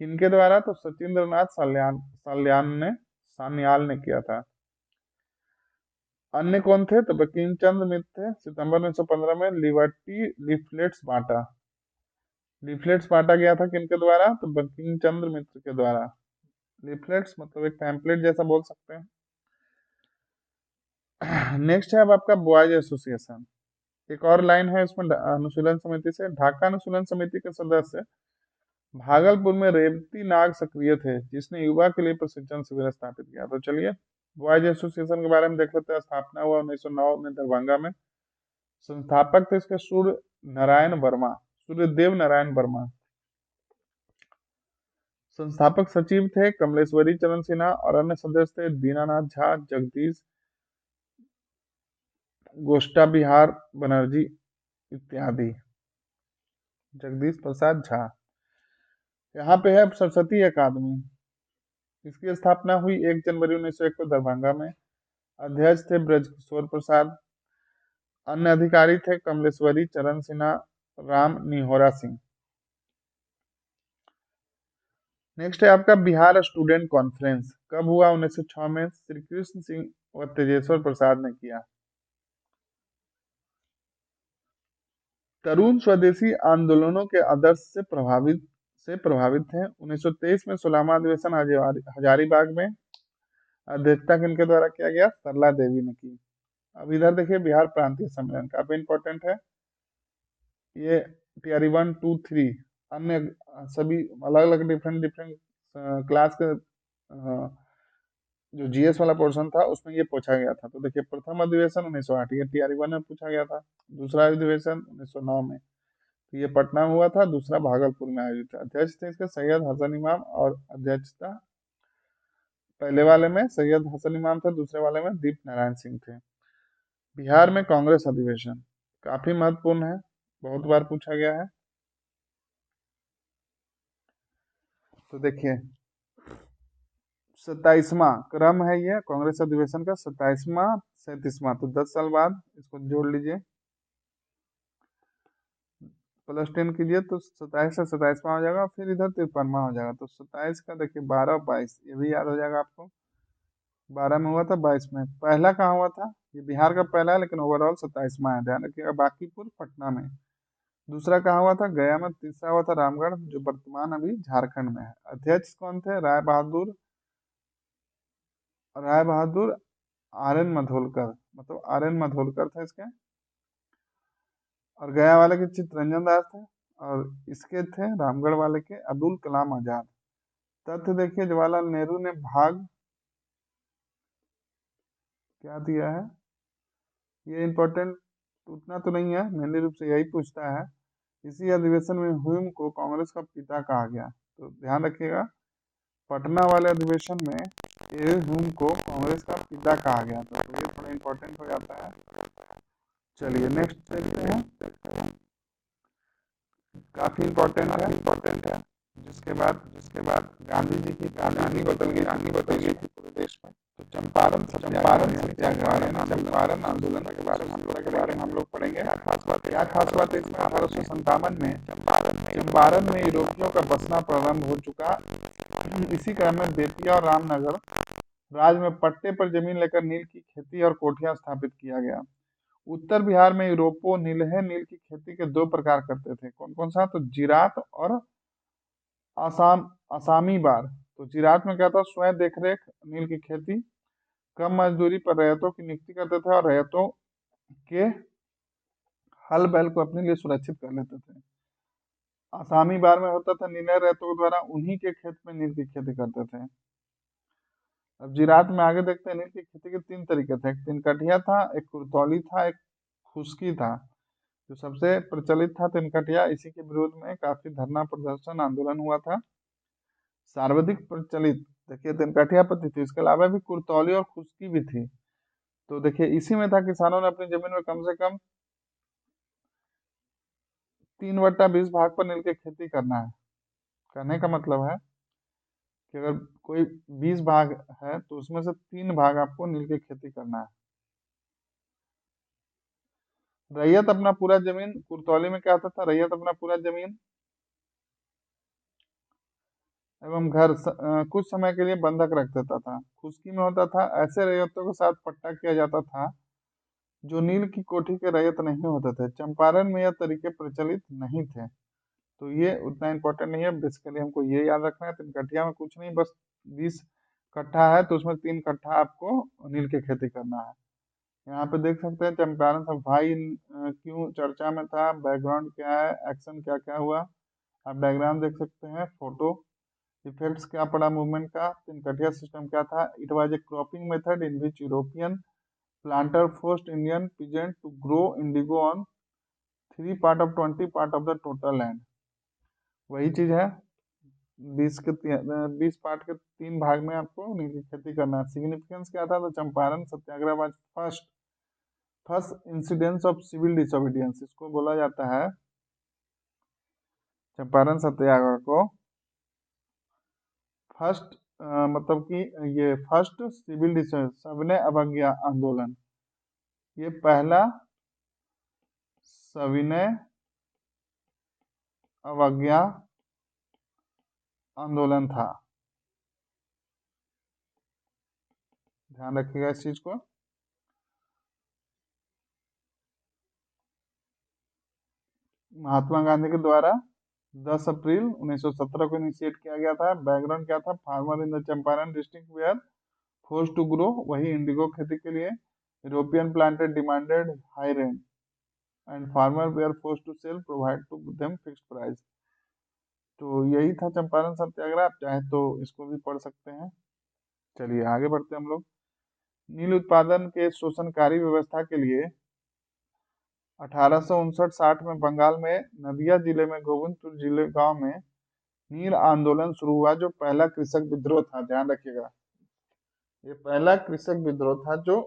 किनके द्वारा, तो सचिंद्र नाथ सान्याल ने किया था। अन्य कौन थे, तो बंकिम चंद्र मित्र थे। सितंबर 1915 में लिबर्टी लीफलेट्स बांटा। लीफलेट्स बांटा गया था किनके द्वारा, तो बंकिम चंद्र मित्र के द्वारा। लीफलेट्स मतलब एक पैम्पलेट जैसा बोल सकते हैं। नेक्स्ट है अब आपका बॉयज एसोसिएशन। एक और लाइन है इसमें, अनुशीलन समिति से, ढाका अनुशीलन समिति के सदस्य भागलपुर में रेवती नाग सक्रिय थे जिसने युवा के लिए प्रशिक्षण शिविर स्थापित किया। तो चलिए बॉयज एसोसिएशन के बारे में देख लेते हैं। स्थापना हुआ 1909 में दरभंगा में। संस्थापक थे इसके सूर्यदेव नारायण वर्मा। संस्थापक सचिव थे कमलेश्वरी चरण सिन्हा और अन्य सदस्य थे दीनानाथ झा, जगदीश गोष्टा बिहार बनर्जी इत्यादि, जगदीश प्रसाद झा। यहाँ पे है सरस्वती अकादमी। इसकी स्थापना हुई 1 जनवरी 1901 को दरभंगा में। अध्यक्ष थे ब्रजकिशोर प्रसाद। अन्य अधिकारी थे कमलेश्वरी चरण सिन्हा, राम निहोरा सिंह। नेक्स्ट है आपका बिहार स्टूडेंट कॉन्फ्रेंस। कब हुआ? 1906 में। श्री कृष्ण सिंह व तेजेश्वर प्रसाद ने किया। तरुण स्वदेशी आंदोलनों के आदर्श से प्रभावित थे। 1923 में 16वां अधिवेशन हजारीबाग में अध्यक्षता किनके द्वारा किया गया? सरला देवी ने की। अब इधर देखिए बिहार प्रांतीय सम्मेलन काफी इंपॉर्टेंट है। ये टीआरई 1, 2, 3 अन्य सभी अलग अलग डिफरेंट डिफरेंट क्लास के जो जीएस वाला पोर्शन था उसमें ये पूछा गया था। तो देखिए प्रथम अधिवेशन 1908, ये टीआरई 1 में पूछा गया था। दूसरा अधिवेशन 1909 में, तो ये पटना में हुआ था। दूसरा भागलपुर में आयोजित था। अध्यक्ष थे इसके सैयद हसन इमाम और अध्यक्षता पहले वाले में सैयद हसन इमाम थे, दूसरे वाले में दीप नारायण सिंह थे। बिहार में कांग्रेस अधिवेशन काफी महत्वपूर्ण है, बहुत बार पूछा गया है। तो देखिए 27वां क्रम है ये कांग्रेस अधिवेशन का, 27वां 37वां, तो 10 साल बाद इसको जोड़ लीजिए, प्लस 10 कीजिए तो 27 से 27वां हो जाएगा, फिर इधर 53वां हो जाएगा। तो 27 का देखिए 12, 22 ये भी याद हो जाएगा आपको। 12 में हुआ था, 22 में। पहला कहाँ हुआ था? ये बिहार का पहला है लेकिन ओवरऑल 27वां है, ध्यान रखिएगा। बांकीपुर पटना में। दूसरा कहाँ हुआ था? गया में। तीसरा हुआ था रामगढ़ जो वर्तमान अभी झारखंड में है। अध्यक्ष कौन थे? राय बहादुर आर्यन मधोलकर, मतलब आर्यन मधोलकर थे इसके। और गया वाले के चित्तरंजन दास थे और इसके थे रामगढ़ वाले के अब्दुल कलाम आजाद। तथ्य देखिए जवाहरलाल नेहरू ने भाग क्या दिया है, ये इंपॉर्टेंट उतना तो नहीं है, मेनली रूप से यही पूछता है। इसी अधिवेशन में हुम को कांग्रेस का पिता कहा गया। तो ध्यान रखिएगा पटना वाले अधिवेशन में हुम को कांग्रेस का पिता कहा गया था, तो ये थोड़ा इंपॉर्टेंट हो जाता है। चलिए नेक्स्ट देखते हैं, काफी इंपॉर्टेंट है। जिसके बाद गांधी जी की कहानी बदल गई थी पूरे देश में। तो चंपारण सत्याग्रह चंपारण आंदोलन के बारे में हम लोग पढ़ेंगे। क्या खास बात है इसमें? 1857 में चंपारण में यूरोपियों का बसना प्रारंभ हो चुका। इसी क्रम में बेतिया और रामनगर राज्य में पट्टे पर जमीन लेकर नील की खेती और कोठियां स्थापित किया गया। उत्तर बिहार में यूरोपो नीलहे नील की खेती के 2 प्रकार करते थे। कौन कौन सा? तो जिरात और आसामी बार। तो जिरात में क्या था? स्वयं देखरेख नील की खेती, कम मजदूरी पर रैयतों की नियुक्ति करते थे और रैयतों के हल बैल को अपने लिए सुरक्षित कर लेते थे। आसामी बार में होता था नीले रैयतों के द्वारा उन्हीं के खेत में नील की खेती करते थे। अब जिरात में आगे देखते हैं नील की खेती के 3 तरीके थे। एक तिनकटिया था, एक कुर्तौली था, एक खुशकी था। जो सबसे प्रचलित था तिनकटिया, इसी के विरोध में काफी धरना प्रदर्शन आंदोलन हुआ था। सर्वाधिक प्रचलित देखिए तिनकटिया पद्धति थी, इसके अलावा भी कुर्तौली और खुशकी भी थी। तो देखिए इसी में था किसानों ने अपनी जमीन में कम से कम 3/20 भाग पर नील की खेती करना है। कहने का मतलब है कि अगर कोई 20 भाग है तो उसमें से 3 भाग आपको नील की खेती करना है। रैयत अपना पूरा जमीन, कुर्तौली में क्या होता था? रैयत अपना पूरा जमीन एवं घर कुछ समय के लिए बंधक रख देता था। खुशकी में होता था ऐसे रैयतों के साथ पट्टा किया जाता था जो नील की कोठी के रैयत नहीं होते थे। चंपारण में यह तरीके प्रचलित नहीं थे। तो ये उतना इंपॉर्टेंट नहीं है, बेसिकली हमको ये याद रखना है तिनकटिया में कुछ नहीं, बस 20 कट्ठा है तो उसमें 3 कट्ठा आपको नील की खेती करना है। यहाँ पे देख सकते हैं चंपारण सब भाई क्यों चर्चा में था, बैकग्राउंड क्या है, एक्शन क्या क्या हुआ। आप डायग्राम देख सकते हैं, फोटो, इफेक्ट्स क्या पड़ा मूवमेंट का, तिनकटिया सिस्टम क्या था। It was a cropping method in which European planter forced Indian peasant to grow indigo on 3 part of 20 part of the total land. वही चीज है, 20 पार्ट के 3 भाग में आपको नील की खेती करना है। सिग्निफिकेंस क्या था, तो Champaran Satyagraha was first incidence of civil disobedience. इसको बोला जाता है चंपारण सत्याग्रह को फर्स्ट, मतलब कि ये फर्स्ट सिविल सविनय अवज्ञा आंदोलन, ये पहला सविनय अवज्ञा आंदोलन था। ध्यान रखिएगा इस चीज को। महात्मा गांधी के द्वारा 10 अप्रैल 1917 को इनिशिएट किया गया था। बैकग्राउंड क्या था, farmer in the Champaran district were force to grow, वही इंडिगो खेती के लिए European planted demanded high rent and farmer were force to sell provide to them fixed price. तो यही था चंपारण सत्याग्रह। आप चाहे तो इसको भी पढ़ सकते हैं। चलिए आगे बढ़ते हैं हम लोग। नील उत्पादन के शोषणकारी व्यवस्था के लिए 1859-60 में बंगाल में नदिया जिले में गोविंदपुर जिले गांव में नील आंदोलन शुरू हुआ, जो पहला कृषक विद्रोह था। ध्यान रखिएगा, ये पहला कृषक विद्रोह था जो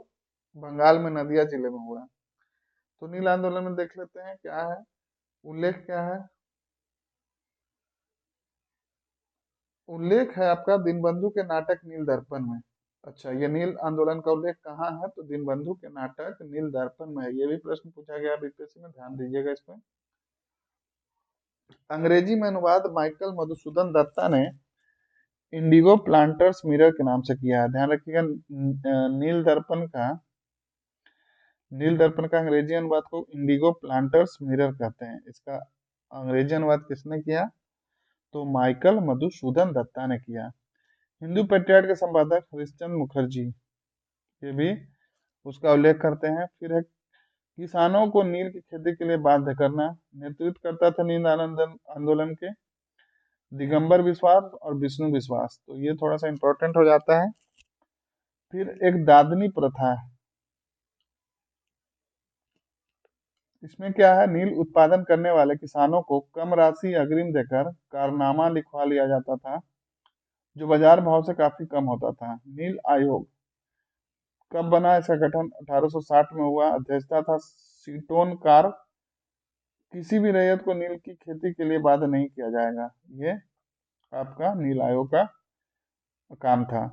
बंगाल में नदिया जिले में हुआ। तो नील आंदोलन में देख लेते हैं क्या है, उल्लेख क्या है। उल्लेख है आपका दीनबंधु के नाटक नील दर्पण में। अच्छा, ये नील आंदोलन का उल्लेख कहाँ है, तो दीनबंधु के नाटक नील दर्पण में है। ये भी प्रश्न पूछा गया बीपीएससी में, ध्यान दीजिएगा इसमें। अंग्रेजी में अनुवाद माइकल मधुसूदन दत्ता ने इंडिगो प्लांटर्स मिरर के नाम से किया है। ध्यान रखिएगा, नील दर्पण का अंग्रेजी अनुवाद को इंडिगो प्लांटर्स मिरर कहते हैं। इसका अंग्रेजी अनुवाद किसने किया, तो माइकल मधुसूदन दत्ता ने किया। हिंदू पेट्रियाट के संपादक हरिश्चंद्र मुखर्जी, ये भी उसका उल्लेख करते हैं। फिर है किसानों को नील की खेती के लिए बाध्य करना, नेतृत्व करता था नील आंदोलन के दिगंबर विश्वास और विष्णु विश्वास। तो ये थोड़ा सा इंपॉर्टेंट हो जाता है। फिर एक दादनी प्रथा है, इसमें क्या है, नील उत्पादन करने वाले किसानों को कम राशि अग्रिम देकर कारनामा लिखवा लिया जाता था, जो बाजार भाव से काफी कम होता था। नील आयोग कब बना, इसका गठन 1860 में हुआ। अध्यक्षता था सीटोन कार। किसी भी रैयत को नील की खेती के लिए बाध्य नहीं किया जाएगा, ये आपका नील आयोग का काम था।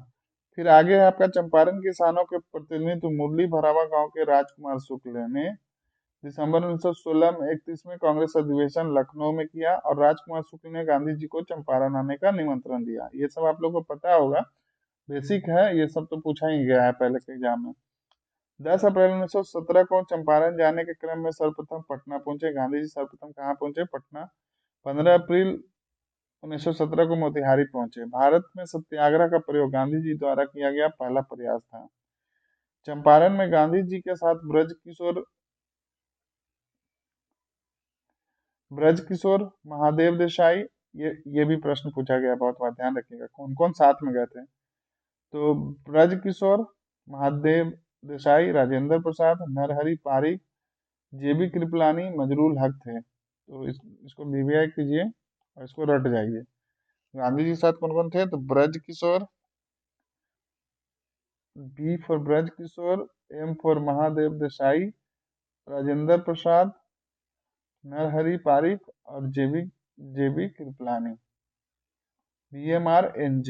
फिर आगे है आपका चंपारण किसानों के प्रतिनिधित्व मुरली भरावा गांव के राजकुमार शुक्ल ने दिसंबर 1916 में 31वें कांग्रेस अधिवेशन लखनऊ में किया, और राजकुमार शुक्ल ने गांधी जी को चंपारण आने का निमंत्रण दिया। ये सब आप लोगों को पता होगा, बेसिक है, ये सब तो पूछा ही गया है पहले के एग्जाम में। 10 अप्रैल 1917 को चंपारण जाने के क्रम में सर्वप्रथम पटना पहुंचे गांधी जी। सर्वप्रथम कहाँ पहुंचे, पटना। 15 अप्रैल 1917 को मोतिहारी पहुंचे। भारत में सत्याग्रह का प्रयोग गांधी जी द्वारा किया गया पहला प्रयास था। चंपारण में गांधी जी के साथ ब्रज किशोर महादेव देसाई, ये भी प्रश्न पूछा गया बहुत बार, ध्यान रखिएगा कौन कौन साथ में गए थे। तो ब्रज किशोर महादेव देसाई, राजेंद्र प्रसाद, नरहरि पारिक, जेबी कृपलानी, मजरूल हक थे। तो इसको बीबीआई कीजिए और इसको रट जाइए। गांधी जी के साथ कौन कौन थे, तो Braj Kishore, B for Braj Kishore, M for Mahadev Desai, Rajendra Prasad, Narhari Parikh और जेबी कृपलानी। BMRNJ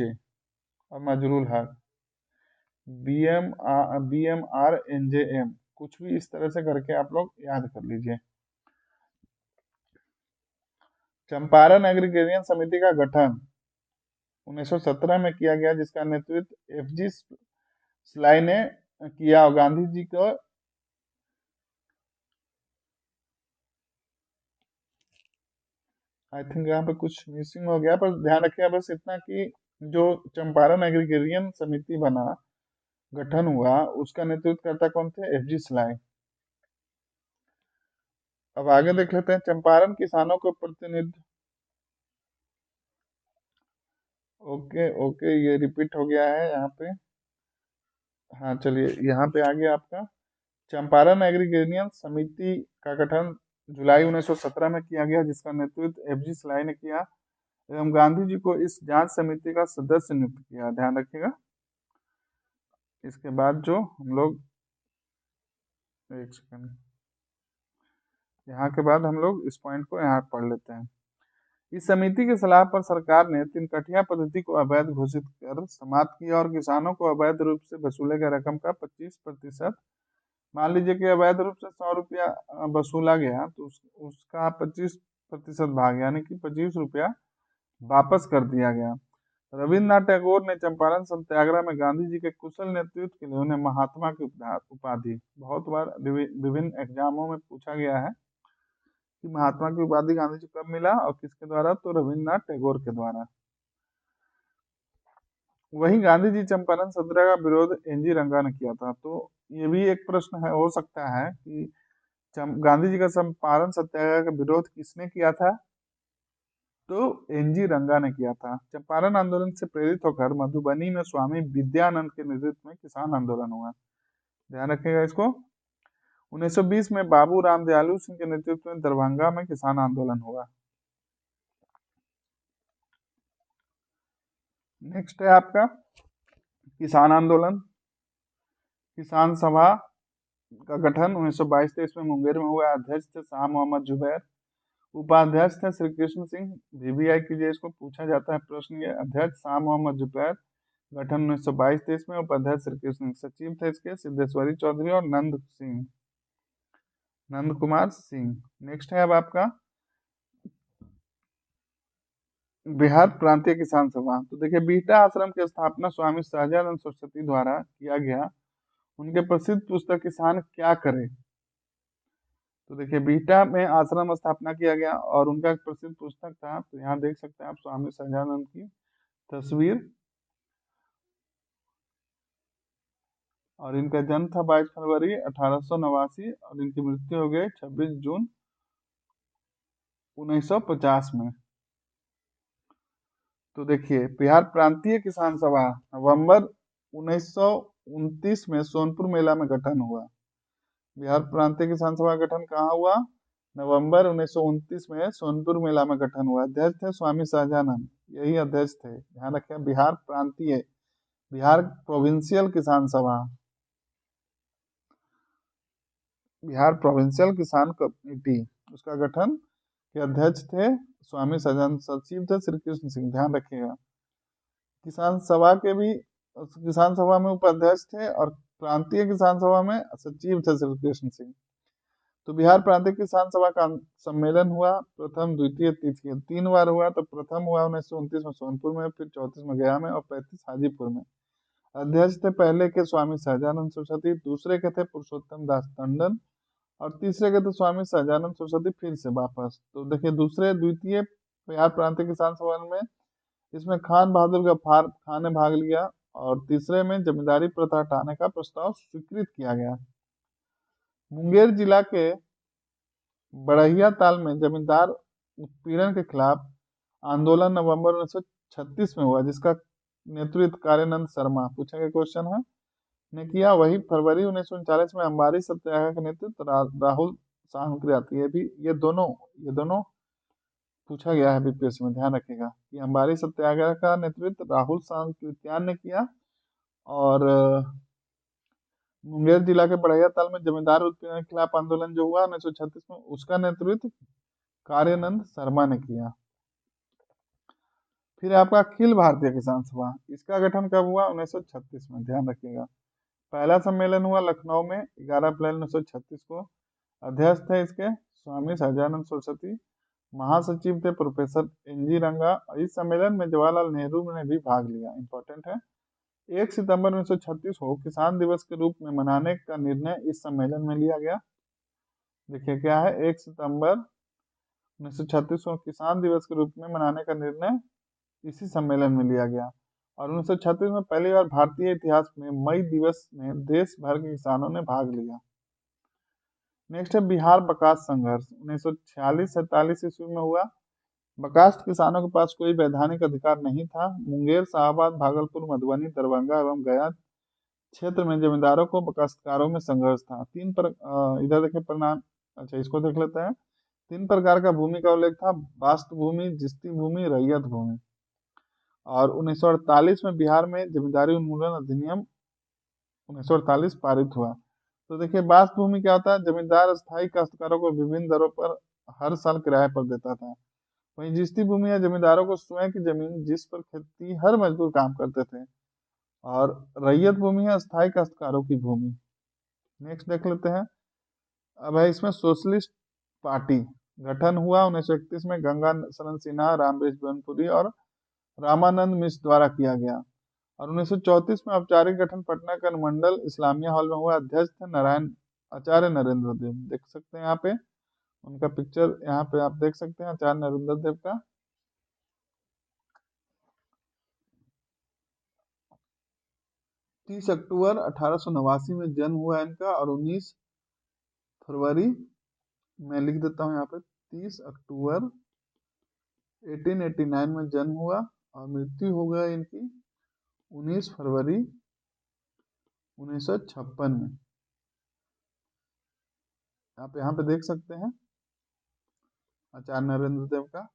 और मजरूल हक, BMRNJM, कुछ भी इस तरह से करके आप लोग याद कर लीजिए। चंपारण एग्रीगेरियन समिति का गठन 1917 में किया गया, जिसका नेतृत्व FG स्लाई ने किया। और गांधी जी को आई थिंक यहाँ पे कुछ मिसिंग हो गया, पर ध्यान रखिए बस इतना कि जो चंपारण एग्रीगेरियन समिति बना, गठन हुआ, उसका नेतृत्व करता कौन थे? एफजी सलाय। अब आगे देख लेते हैं चंपारण किसानों को प्रतिनिधि। ओके ओके, ये रिपीट हो गया है यहाँ पे। हाँ चलिए, यहाँ पे आ गया आपका चंपारण एग्रीगेरियन समिति का गठन जुलाई 1917 में किया गया, जिसका नेतृत्व एफजी सलाय ने किया एवं गांधी जी को इस जांच समिति का सदस्य नियुक्त किया। ध्यान रखिएगा। इसके बाद जो हम लोग, एक सेकंड, यहाँ के बाद हम लोग इस पॉइंट को यहाँ पढ़ लेते हैं। इस समिति की सलाह पर सरकार ने तिनकठिया पद्धति को अवैध घोषित कर समाप्त किया और किसानों को अवैध रूप से वसूले गए रकम का 25%, मान लीजिए कि अवैध रूप से 100 रुपया वसूला गया, तो उसका 25% भाग यानी कि 25 रुपया वापस कर दिया गया। रविन्द्रनाथ टैगोर ने चंपारण सत्याग्रह में गांधी जी के कुशल नेतृत्व के लिए उन्हें महात्मा की उपाधि, बहुत बार विभिन्न एग्जामों में पूछा गया है कि महात्मा की उपाधि गांधी जी को कब मिला और किसके द्वारा? तो रविन्द्रनाथ टैगोर के द्वारा। वही गांधी जी चंपारण सत्याग्रह का विरोध एनजी रंगा ने किया था। तो ये भी एक प्रश्न है, हो सकता है कि गांधी जी का चंपारण सत्याग्रह का विरोध किसने किया था? तो एनजी रंगा ने किया था। चंपारण आंदोलन से प्रेरित होकर मधुबनी में स्वामी विद्यानंद के नेतृत्व में किसान आंदोलन हुआ। ध्यान रखिएगा इसको। 1920 में बाबू राम दयालु सिंह के नेतृत्व में दरभंगा में किसान आंदोलन हुआ। नेक्स्ट है आपका किसान आंदोलन। किसान सभा का गठन 1922-23 में मुंगेर में हुआ। अध्यक्ष थे शाह मोहम्मद जुबैर। उपाध्यक्ष थे श्री कृष्ण सिंह। वीवीआई कीजिए, इसको पूछा जाता है प्रश्न ये। अध्यक्ष शाह मोहम्मद जुबैर। गठन 1922-23 में। उपाध्यक्ष श्री कृष्ण सिंह। सचिव थे इसके सिद्धेश्वरी चौधरी और नंद कुमार सिंह। नेक्स्ट है अब आपका बिहार प्रांतीय किसान सभा। तो देखिए, बीहटा आश्रम की स्थापना स्वामी सहजानंद सरस्वती द्वारा किया गया। उनके प्रसिद्ध पुस्तक किसान क्या करे। तो देखिए, बीहटा में आश्रम स्थापना किया गया और उनका एक प्रसिद्ध पुस्तक था, तो यहाँ देख सकते हैं आप स्वामी सहजानंद की तस्वीर। और इनका जन्म था 22 फरवरी 1889 और इनकी मृत्यु हो गई 26 जून 1950 में। तो देखिए, बिहार प्रांतीय किसान सभा नवंबर 1929 में सोनपुर मेला में गठन हुआ। बिहार प्रांतीय किसान सभा का गठन कहाँ हुआ? नवंबर 1929 में सोनपुर मेला में गठन हुआ। अध्यक्ष थे स्वामी सहजानंद, यही अध्यक्ष थे। ध्यान रखें, बिहार प्रांतीय, बिहार प्रोविंशियल किसान सभा, बिहार प्रोविंशियल किसान कमेटी, उसका गठन के अध्यक्ष थे स्वामी सहजानंद। सचिव थे श्री कृष्ण सिंह। ध्यान रखिएगा, किसान सभा के भी, किसान सभा में उपाध्यक्ष थे और प्रांतीय किसान सभा में सचिव थे श्री कृष्ण सिंह। तो बिहार प्रांतीय किसान सभा का सम्मेलन हुआ, प्रथम द्वितीय तृतीय 3 बार हुआ। तो प्रथम हुआ 1929 में सोनपुर में, फिर 34 में गया में और 35 हाजीपुर में। अध्यक्ष थे पहले के स्वामी सहजानंद सरस्वती, दूसरे के थे पुरुषोत्तम दास टंडन और तीसरे के थे स्वामी सहजानंद सरस्वती फिर से वापस। तो देखिए, दूसरे द्वितीय बिहार प्रांतीय किसान सभा में इसमें खान बहादुर गफ्फार खान ने भाग लिया और तीसरे में जमींदारी प्रथा हटाने का प्रस्ताव स्वीकृत किया गया। मुंगेर जिला के बड़हिया ताल में जमींदार उत्पीड़न के खिलाफ आंदोलन नवंबर 1936 में हुआ, जिसका नेतृत्व कार्यानंद शर्मा, पूछा गया क्वेश्चन है, ने किया। वही फरवरी 1939 में अंबारी सत्याग्रह का नेतृत्व राहुल सांकृत्यायन, ये दोनों पूछा गया है बीपीएससी में। ध्यान रखिएगा कि अंबारी सत्याग्रह का नेतृत्व राहुल सांकृत्यायन ने किया और मुंगेर जिला के बड़ैया ताल में जमींदार उत्पीड़न के खिलाफ आंदोलन जो हुआ 1936 में, उसका नेतृत्व कार्यानंद शर्मा ने किया। फिर आपका अखिल भारतीय किसान सभा, इसका गठन कब हुआ? 1936 में। ध्यान रखिएगा, पहला सम्मेलन हुआ लखनऊ में 11 अप्रैल 1936 को। अध्यक्ष थे इसके स्वामी सहजानंद सरस्वती। महासचिव थे प्रोफेसर एनजी रंगा। इस सम्मेलन में जवाहरलाल नेहरू ने भी भाग लिया। इंपॉर्टेंट है। 1 सितंबर 1936 को किसान दिवस के रूप में मनाने का निर्णय इस सम्मेलन में लिया गया। देखिए क्या है, 1 सितंबर 1936 को किसान दिवस के रूप में मनाने का निर्णय इसी सम्मेलन में लिया गया। और 1936 में पहली बार भारतीय इतिहास में मई दिवस में देश भर के किसानों ने भाग लिया। नेक्स्ट है बिहार बकास संघर्ष 1946-47 ईस्वी में हुआ। बकास्ट किसानों के पास कोई वैधानिक अधिकार नहीं था। मुंगेर, शाहाबाद, भागलपुर, मधुबनी, दरभंगा एवं गया क्षेत्र में जमींदारों को बकास्तकारों में संघर्ष था। इधर देखिए परिणाम। अच्छा, इसको देख लेते हैं। 3 प्रकार का भूमि का उल्लेख था: वास्तु भूमि, जिस्ती भूमि, रैयत भूमि। और 1948 में बिहार में जमींदारी उन्मूलन अधिनियम 1948 पारित हुआ। तो देखिए वास्तु भूमि क्या होता है? जमींदार स्थायी काश्तकारों को विभिन्न दरों पर हर साल किराए पर देता था। वहीं जिस्ती भूमि या जमींदारों को स्वयं की जमीन जिस पर खेती हर मजदूर काम करते थे। और रैयत भूमि है अस्थायी काश्तकारों की भूमि। नेक्स्ट देख लेते हैं। अब है इसमें सोशलिस्ट पार्टी गठन हुआ 1931 में। गंगा शरण सिन्हा, रामबृज बनपुरी और रामानंद मिश्र द्वारा किया गया। और 1934 में औपचारिक गठन पटना के अनुमंडल इस्लामिया हॉल में हुआ। अध्यक्ष थे नारायण आचार्य नरेंद्र देव। देख सकते हैं यहाँ पे उनका पिक्चर, यहाँ पे आप देख सकते हैं आचार्य नरेंद्र देव का। 30 अक्टूबर 1889 में जन्म हुआ इनका। और 19 फरवरी, मैं लिख देता हूँ यहाँ पे, 30 अक्टूबर 1889 में जन्म हुआ और मृत्यु हो गया इनकी 19 फरवरी 1956 में। आप यहाँ पे देख सकते हैं आचार्य नरेंद्र देव का।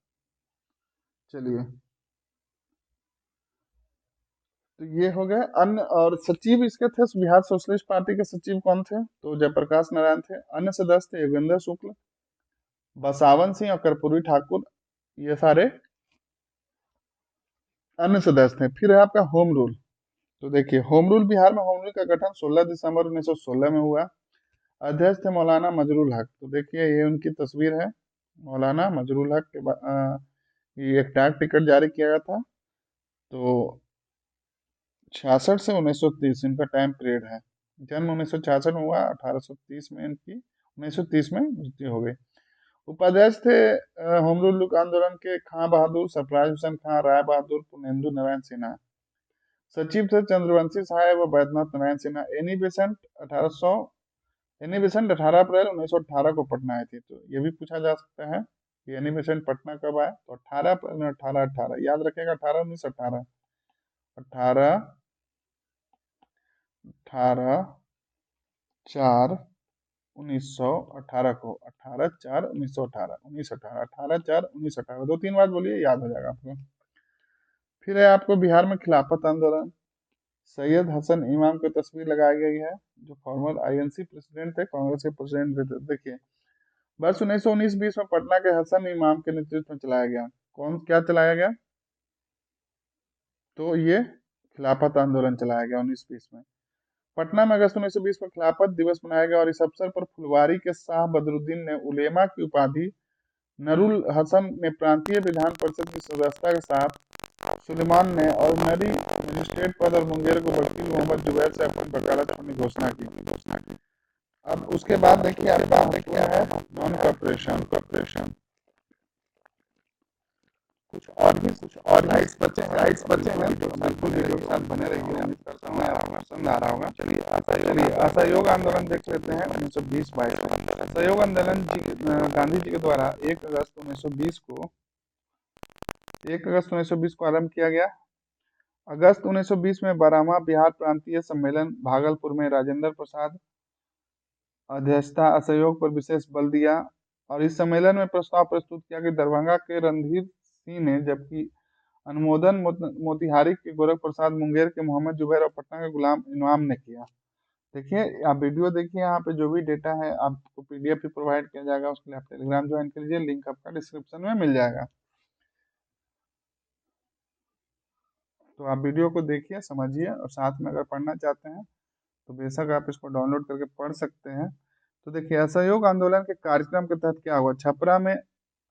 चलिए, तो ये हो गए अन्य। और सचिव इसके थे बिहार सोशलिस्ट पार्टी के सचिव कौन थे? तो जयप्रकाश नारायण थे। अन्य सदस्य थे योगेंद्र शुक्ल, बसावन सिंह और कर्पूरी ठाकुर। ये सारे अन्य सदस्य थे। फिर है आपका होम रूल। तो देखिए होम रूल, बिहार में होम रूल का गठन 16 दिसंबर 1916 में हुआ। अध्यक्ष थे मौलाना मजरूल हक। तो देखिए ये उनकी तस्वीर है, मौलाना मजरूल हक के ये एक डाक टिकट जारी किया गया था। तो 66 से 1930 इनका टाइम पीरियड है। जन्म 1966 में हुआ, 1830 में इनकी 1930 में मृत्यु हो गई। उपाध्यक्ष थे होम रूल आंदोलन के खां बहादुर, सरफराज हुसैन खां, राय बहादुर, पूर्णेंदु नारायण सिन्हा। सचिव थे चंद्रवंशी सहाय व बैद्यनाथ नारायण सिन्हा। एनी बेसेंट 18 अप्रैल 1918 को पटना आए थे। तो ये भी पूछा जा सकता है कि एनी बेसेंट पटना कब आए? तो 18 अप्रैल 1818, याद रखेगा 18 1918, 18 18 4 1918 को, 18/4/1918, 1918, 18/4/1918, 2-3 बार बोलिए, याद हो जाएगा आपको। फिर है आपको बिहार में खिलाफत आंदोलन। सैयद हसन इमाम की तस्वीर लगाई गई है, जो फॉर्मर आईएनसी प्रेसिडेंट थे, कांग्रेस के प्रेसिडेंट भी थे। देखिए वर्ष 1919-20 में पटना के हसन इमाम के नेतृत्व में चलाया गया। कौन क्या चलाया गया? तो ये खिलाफत आंदोलन चलाया गया 1920 में। पटना में अगस्त 1920 में खिलाफत दिवस मनाया गया। और इस अवसर पर फुलवारी के शाह बदरुद्दीन ने उलेमा की उपाधि, नरुल हसन ने प्रांतीय विधान परिषद की सदस्यता के साथ, सुलेमान ने ऑर्डिनरी मजिस्ट्रेट पद और मुंगेर को वकील मोहम्मद जुबैर से अपनी वकालत छोड़ने की घोषणा की। अब उसके बाद देखिए आपका है नॉन कॉर्पोरेशन। कुछ और लाइट्स बचे हैं तो बिल्कुल वीडियो के साथ बने रहिए। उम्मीद करता हूँ पसंद आ रहा होगा। चलिए असहयोग आंदोलन देख लेते हैं 1920-22। असहयोग आंदोलन गांधी जी के द्वारा 1 अगस्त 1920 को आरंभ किया गया। अगस्त 1920 में 12वां बिहार प्रांतीय सम्मेलन भागलपुर में राजेंद्र प्रसाद अध्यक्षता असहयोग पर विशेष बल दिया। और इस सम्मेलन में प्रस्ताव प्रस्तुत किया कि दरभंगा के रणधीर सिंह ने, जबकि अनुमोदन मोतिहारी के गोरख प्रसाद, मुंगेर के मोहम्मद जुबैर और पटना के गुलाम इनाम ने किया। देखिए आप वीडियो देखिए, यहाँ पे जो भी डेटा है आपको पीडीएफ भी प्रोवाइड किया जाएगा। उसके लिए आप टेलीग्राम ज्वाइन कर लीजिए, लिंक आपका डिस्क्रिप्शन में मिल जाएगा। तो आप वीडियो को देखिए, समझिए, और साथ में अगर पढ़ना चाहते हैं तो बेशक आप इसको डाउनलोड करके पढ़ सकते हैं। तो देखिए असहयोग आंदोलन के कार्यक्रम के तहत क्या हुआ। छपरा में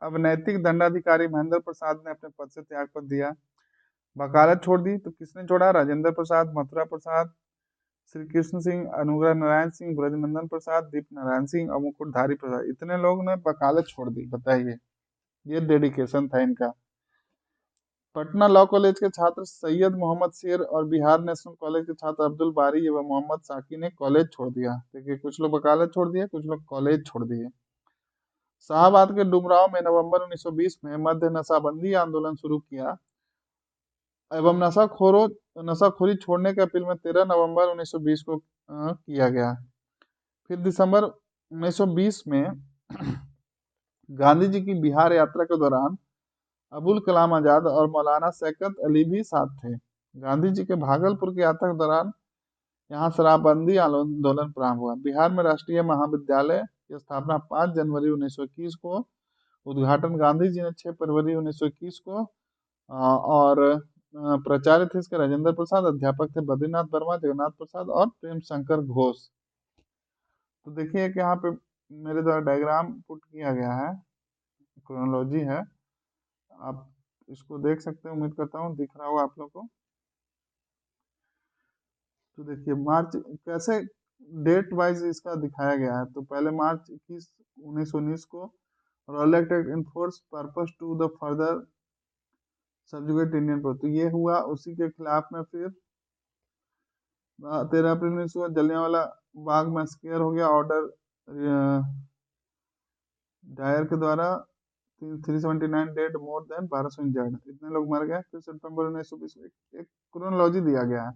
अब नैतिक दंडाधिकारी महेंद्र प्रसाद ने अपने पद से त्यागपत्र दिया, वकालत छोड़ दी। तो किसने छोड़ा? राजेंद्र प्रसाद, मथुरा प्रसाद, श्री कृष्ण सिंह, अनुग्रह नारायण सिंह, ब्रजनंदन प्रसाद, दीप नारायण सिंह और मुकुटधारी प्रसाद, इतने लोग ने वकालत छोड़ दी। बताइए, ये डेडिकेशन था इनका। पटना लॉ कॉलेज के छात्र सैयद मोहम्मद शेर और बिहार नेशनल कॉलेज के छात्र अब्दुल बारी एवं मोहम्मद साकी ने कॉलेज छोड़ दिया। देखिए, कुछ लोग वकालत छोड़ दिए, कुछ लोग कॉलेज छोड़ दिए। शाहबाद के डुमरांव में नवंबर 1920 में मध्य नशाबंदी आंदोलन शुरू किया एवं नशाखोरी छोड़ने की अपील में 13 नवंबर 1920 को किया गया। फिर दिसंबर 1920 में गांधी जी की बिहार यात्रा के दौरान अबुल कलाम आजाद और मौलाना शौकत अली भी साथ थे। गांधी जी के भागलपुर की यात्रा के दौरान यहाँ शराबबंदी आंदोलन प्रारंभ हुआ। बिहार में राष्ट्रीय महाविद्यालय की स्थापना 5 जनवरी 1921 को, उद्घाटन गांधी जी ने 6 फरवरी 1921 को, और प्राचार्य थे इसके राजेंद्र प्रसाद, अध्यापक थे बद्रीनाथ वर्मा, जगन्नाथ प्रसाद और प्रेम शंकर घोष। तो देखिए कि यहाँ पे मेरे द्वारा डायग्राम पुट किया गया है, क्रोनोलॉजी है, आप इसको देख सकते हैं, उम्मीद करता हूँ दिख रहा होगा आप लोग को। तो देखिए मार्च कैसे डेट वाइज इसका दिखाया गया है। तो पहले मार्च 1919 को Rowlatt Act in force purpose to the further subjugate Indian को, तो ये हुआ। उसी के खिलाफ में फिर 13 अप्रैल 19 को जलियांवाला बाग में स्क्वायर हो गया, ऑर्डर डायर के द्वारा 379 डेड, मोर देन 1200 इंजर्ड, इतने लोग मर गए। फिर सितंबर 1920 में एक क्रोनोलॉजी दिया गया है,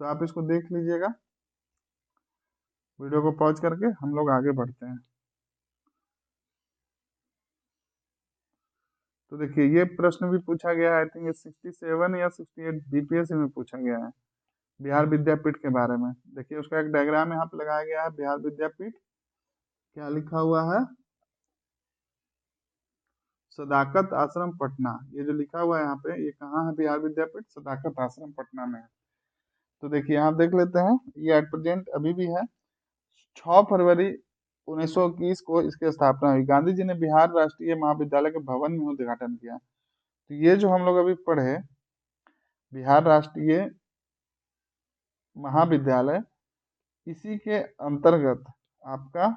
तो आप इसको देख लीजिएगा। वीडियो को पॉज करके हम लोग आगे बढ़ते हैं। तो देखिए ये प्रश्न भी पूछा गया है, आई थिंक 67 या 68 बीपीएससी में पूछा गया है बिहार विद्यापीठ के बारे में। देखिए उसका एक डायग्राम यहाँ पे लगाया गया है। बिहार विद्यापीठ क्या लिखा हुआ है, सदाकत आश्रम पटना, ये जो लिखा हुआ है यहाँ पे, ये कहाँ है बिहार विद्यापीठ, सदाकत आश्रम पटना में है। तो देखिए यहाँ देख लेते हैं, ये एट प्रेजेंट अभी भी है। 6 फरवरी 1921 को इसकी स्थापना हुई। गांधी जी ने बिहार राष्ट्रीय महाविद्यालय के भवन में उद्घाटन किया। तो ये जो हम लोग अभी पढ़े बिहार राष्ट्रीय महाविद्यालय, इसी के अंतर्गत आपका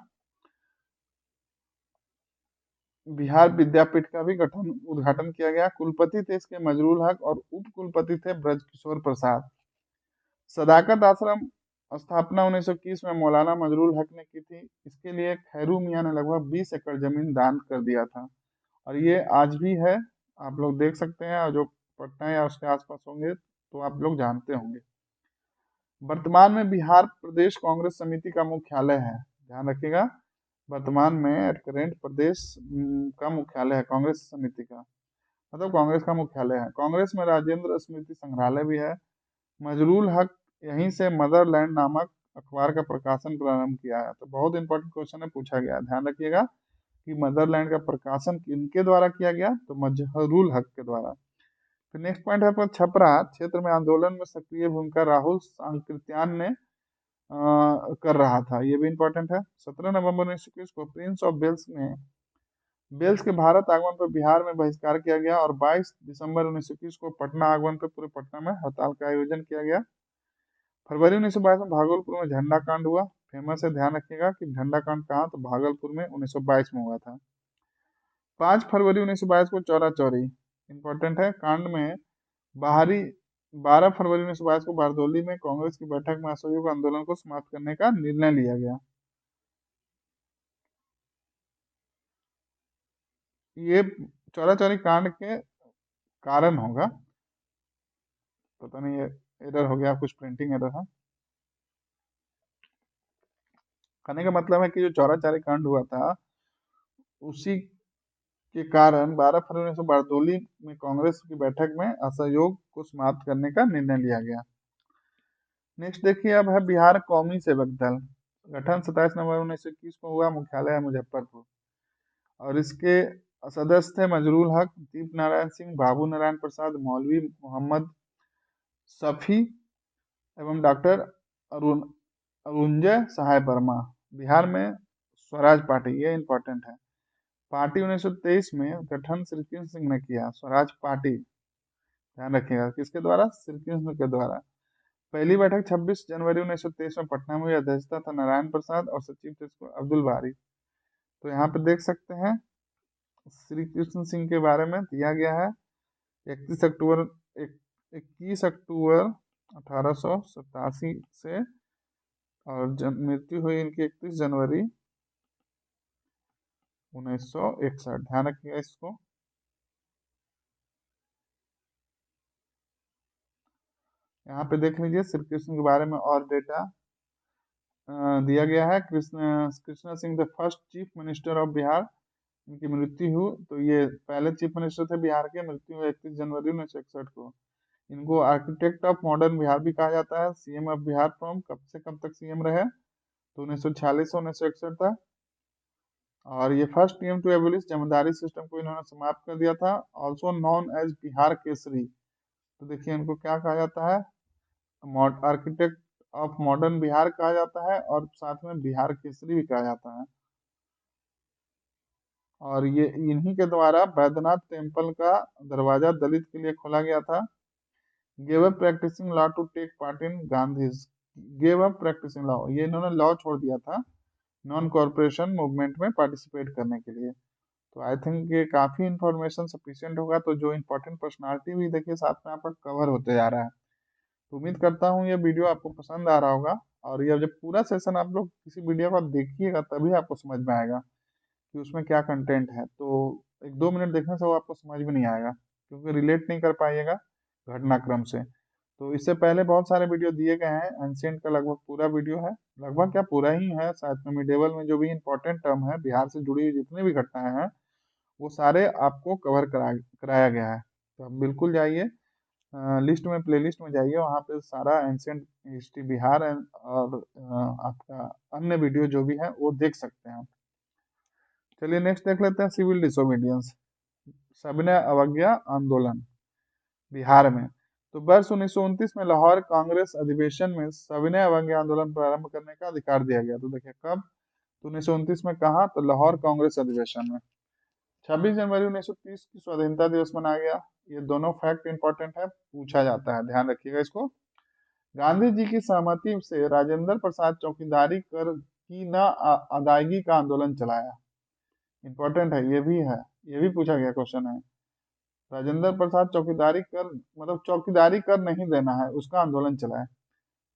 बिहार विद्यापीठ का भी उद्घाटन किया गया। कुलपति थे इसके मजरूल हक और उप कुलपति थे ब्रजकिशोर प्रसाद। सदाकत आश्रम स्थापना 1921 में मौलाना मजरूल हक ने की थी। इसके लिए खैरू मियाँ ने लगभग 20 एकड़ जमीन दान कर दिया था, और ये आज भी है, आप लोग देख सकते हैं। और जो पटना या उसके आसपास होंगे तो आप लोग जानते होंगे। वर्तमान में बिहार प्रदेश कांग्रेस समिति का मुख्यालय है, ध्यान रखिएगा। वर्तमान में एट करेंट प्रदेश का मुख्यालय है कांग्रेस समिति का, मतलब कांग्रेस का मुख्यालय है। कांग्रेस में राजेंद्र स्मृति संग्रहालय भी है। मजरूल हक यहीं से मदरलैंड नामक अखबार का प्रकाशन प्रारंभ किया है। तो बहुत इंपॉर्टेंट क्वेश्चन है, पूछा गया, ध्यान रखिएगा कि मदरलैंड का प्रकाशन किनके द्वारा किया गया, तो मजहरूल हक के द्वारा। फिर नेक्स्ट पॉइंट है छपरा क्षेत्र में आंदोलन में सक्रिय भूमिका राहुल सांकृत्यान ने कर रहा था, ये भी इंपॉर्टेंट है। 17 नवंबर 1921 को प्रिंस ऑफ वेल्स के भारत आगमन पर बिहार में बहिष्कार किया गया, और 22 दिसंबर 1921 को पटना आगमन पर पूरे पटना में हड़ताल का आयोजन किया गया। फरवरी 1922 में भागलपुर में झंडा कांड हुआ, फेमस है, ध्यान रखिएगा कि झंडा कांड कहाँ, तो भागलपुर में 1922 में हुआ था। 5 फरवरी 1922 को चौरा चौरी, इंपॉर्टेंट है, कांड में बाहरी 12 फरवरी 1922 को बारदोली में कांग्रेस की बैठक में असहयोग आंदोलन को समाप्त करने का निर्णय लिया गया। ये चौरा चौरी कांड के कारण होगा, पता नहीं, ये एरर हो गया, कुछ प्रिंटिंग एरर है। कहने का मतलब है कि जो चौरा चौरी कांड हुआ था, उसी के कारण 12 फरवरी से बारदोली में कांग्रेस की बैठक में असहयोग को समाप्त करने का निर्णय लिया गया। नेक्स्ट देखिए, अब है बिहार कौमी सेवक दल। गठन 27 नवंबर 1921 को हुआ, मुख्यालय है मुजफ्फरपुर, और इसके सदस्य थे मजरूल हक, दीप नारायण सिंह, बाबू नारायण प्रसाद, मौलवी मोहम्मद शफी एवं डॉक्टर अरुण अरुंजय सहाय वर्मा। बिहार में स्वराज पार्टी, ये इंपॉर्टेंट है, पार्टी 1923 में गठन श्री कृष्ण सिंह ने किया। स्वराज पार्टी, ध्यान रखिएगा, किसके द्वारा, श्री कृष्ण के द्वारा। पहली बैठक 26 जनवरी 1923 में पटना में हुई, अध्यक्षता था नारायण प्रसाद और सचिव थे इसको अब्दुल बारी। तो यहाँ पे देख सकते हैं श्री कृष्ण सिंह के बारे में दिया गया है। 31 अक्टूबर 21 अक्टूबर 1887 से, और मृत्यु हुई इनकी 31 जनवरी 1961। ध्यान रखिएगा इसको। यहाँ पे देख लीजिए श्री कृष्ण के बारे में और डेटा दिया गया है। Krishna Singh the first chief minister of Bihar, इनकी मृत्यु हुई तो ये पहले चीफ मिनिस्टर थे बिहार के, मृत्यु हुई 31 जनवरी 1961 को। इनको आर्किटेक्ट ऑफ मॉडर्न बिहार भी कहा जाता है। सीएम ऑफ बिहार फ्रॉम कब से कब तक सीएम रहे, तो 1946 से 1961 तक। और ये first time to abolish zamindari system को इन्होंने समाप्त कर दिया था। Also known as Bihar Kesari, तो देखिए इनको क्या कहा जाता है, आर्किटेक्ट ऑफ मॉडर्न बिहार कहा जाता है, और साथ में बिहार केसरी भी कहा जाता है। और ये इन्हीं के द्वारा बैद्यनाथ टेम्पल का दरवाजा दलित के लिए खोला गया था। Gave up practising law to take part in Gandhi's, gave up practising law, ये इन्होंने लॉ छोड़ दिया था नॉन कॉर्पोरेशन मूवमेंट में पार्टिसिपेट करने के लिए। तो आई थिंक ये काफी इंफॉर्मेशन सफिशिएंट होगा। तो जो इंपॉर्टेंट पर्सनालिटी भी देखिए साथ में आपका कवर होते जा रहा है। तो उम्मीद करता हूँ ये वीडियो आपको पसंद आ रहा होगा, और ये जब पूरा सेशन आप लोग किसी वीडियो को देखिएगा तभी आपको समझ में आएगा कि उसमें क्या कंटेंट है। तो 1-2 मिनट देखने से वो आपको समझ में नहीं आएगा, क्योंकि रिलेट नहीं कर पाइएगा घटनाक्रम से। तो इससे पहले बहुत सारे वीडियो दिए गए हैं, एंशियंट का लगभग पूरा वीडियो है, लगभग क्या पूरा ही है शायद में। मिडेवल में जो भी इंपॉर्टेंट टर्म है, बिहार से जुड़ी हुई जितनी भी घटनाएं हैं, वो सारे आपको कवर कराया गया है। तो आप बिल्कुल जाइए, लिस्ट में प्लेलिस्ट में जाइए, वहाँ पे सारा एंशियंट हिस्ट्री बिहार और आपका अन्य वीडियो जो भी है वो देख सकते हैं। चलिए नेक्स्ट देख लेते हैं, सिविल डिसोबीडियंस, सविनय अवज्ञा आंदोलन बिहार में। तो वर्ष 1929 में लाहौर कांग्रेस अधिवेशन में सविनय अवज्ञा आंदोलन प्रारंभ करने का अधिकार दिया गया। तो देखिए कब, तो 1929 में कहा, तो लाहौर कांग्रेस अधिवेशन में। 26 जनवरी 1930 की स्वाधीनता दिवस मनाया गया। ये दोनों फैक्ट इंपॉर्टेंट है, पूछा जाता है, ध्यान रखिएगा इसको। गांधी जी की सहमति से राजेंद्र प्रसाद चौकीदारी कर की न अदायगी का आंदोलन चलाया। इंपॉर्टेंट है, ये भी है, ये भी पूछा गया क्वेश्चन है। राजेंद्र प्रसाद चौकीदारी कर, मतलब चौकीदारी कर नहीं देना है, उसका आंदोलन चलाए।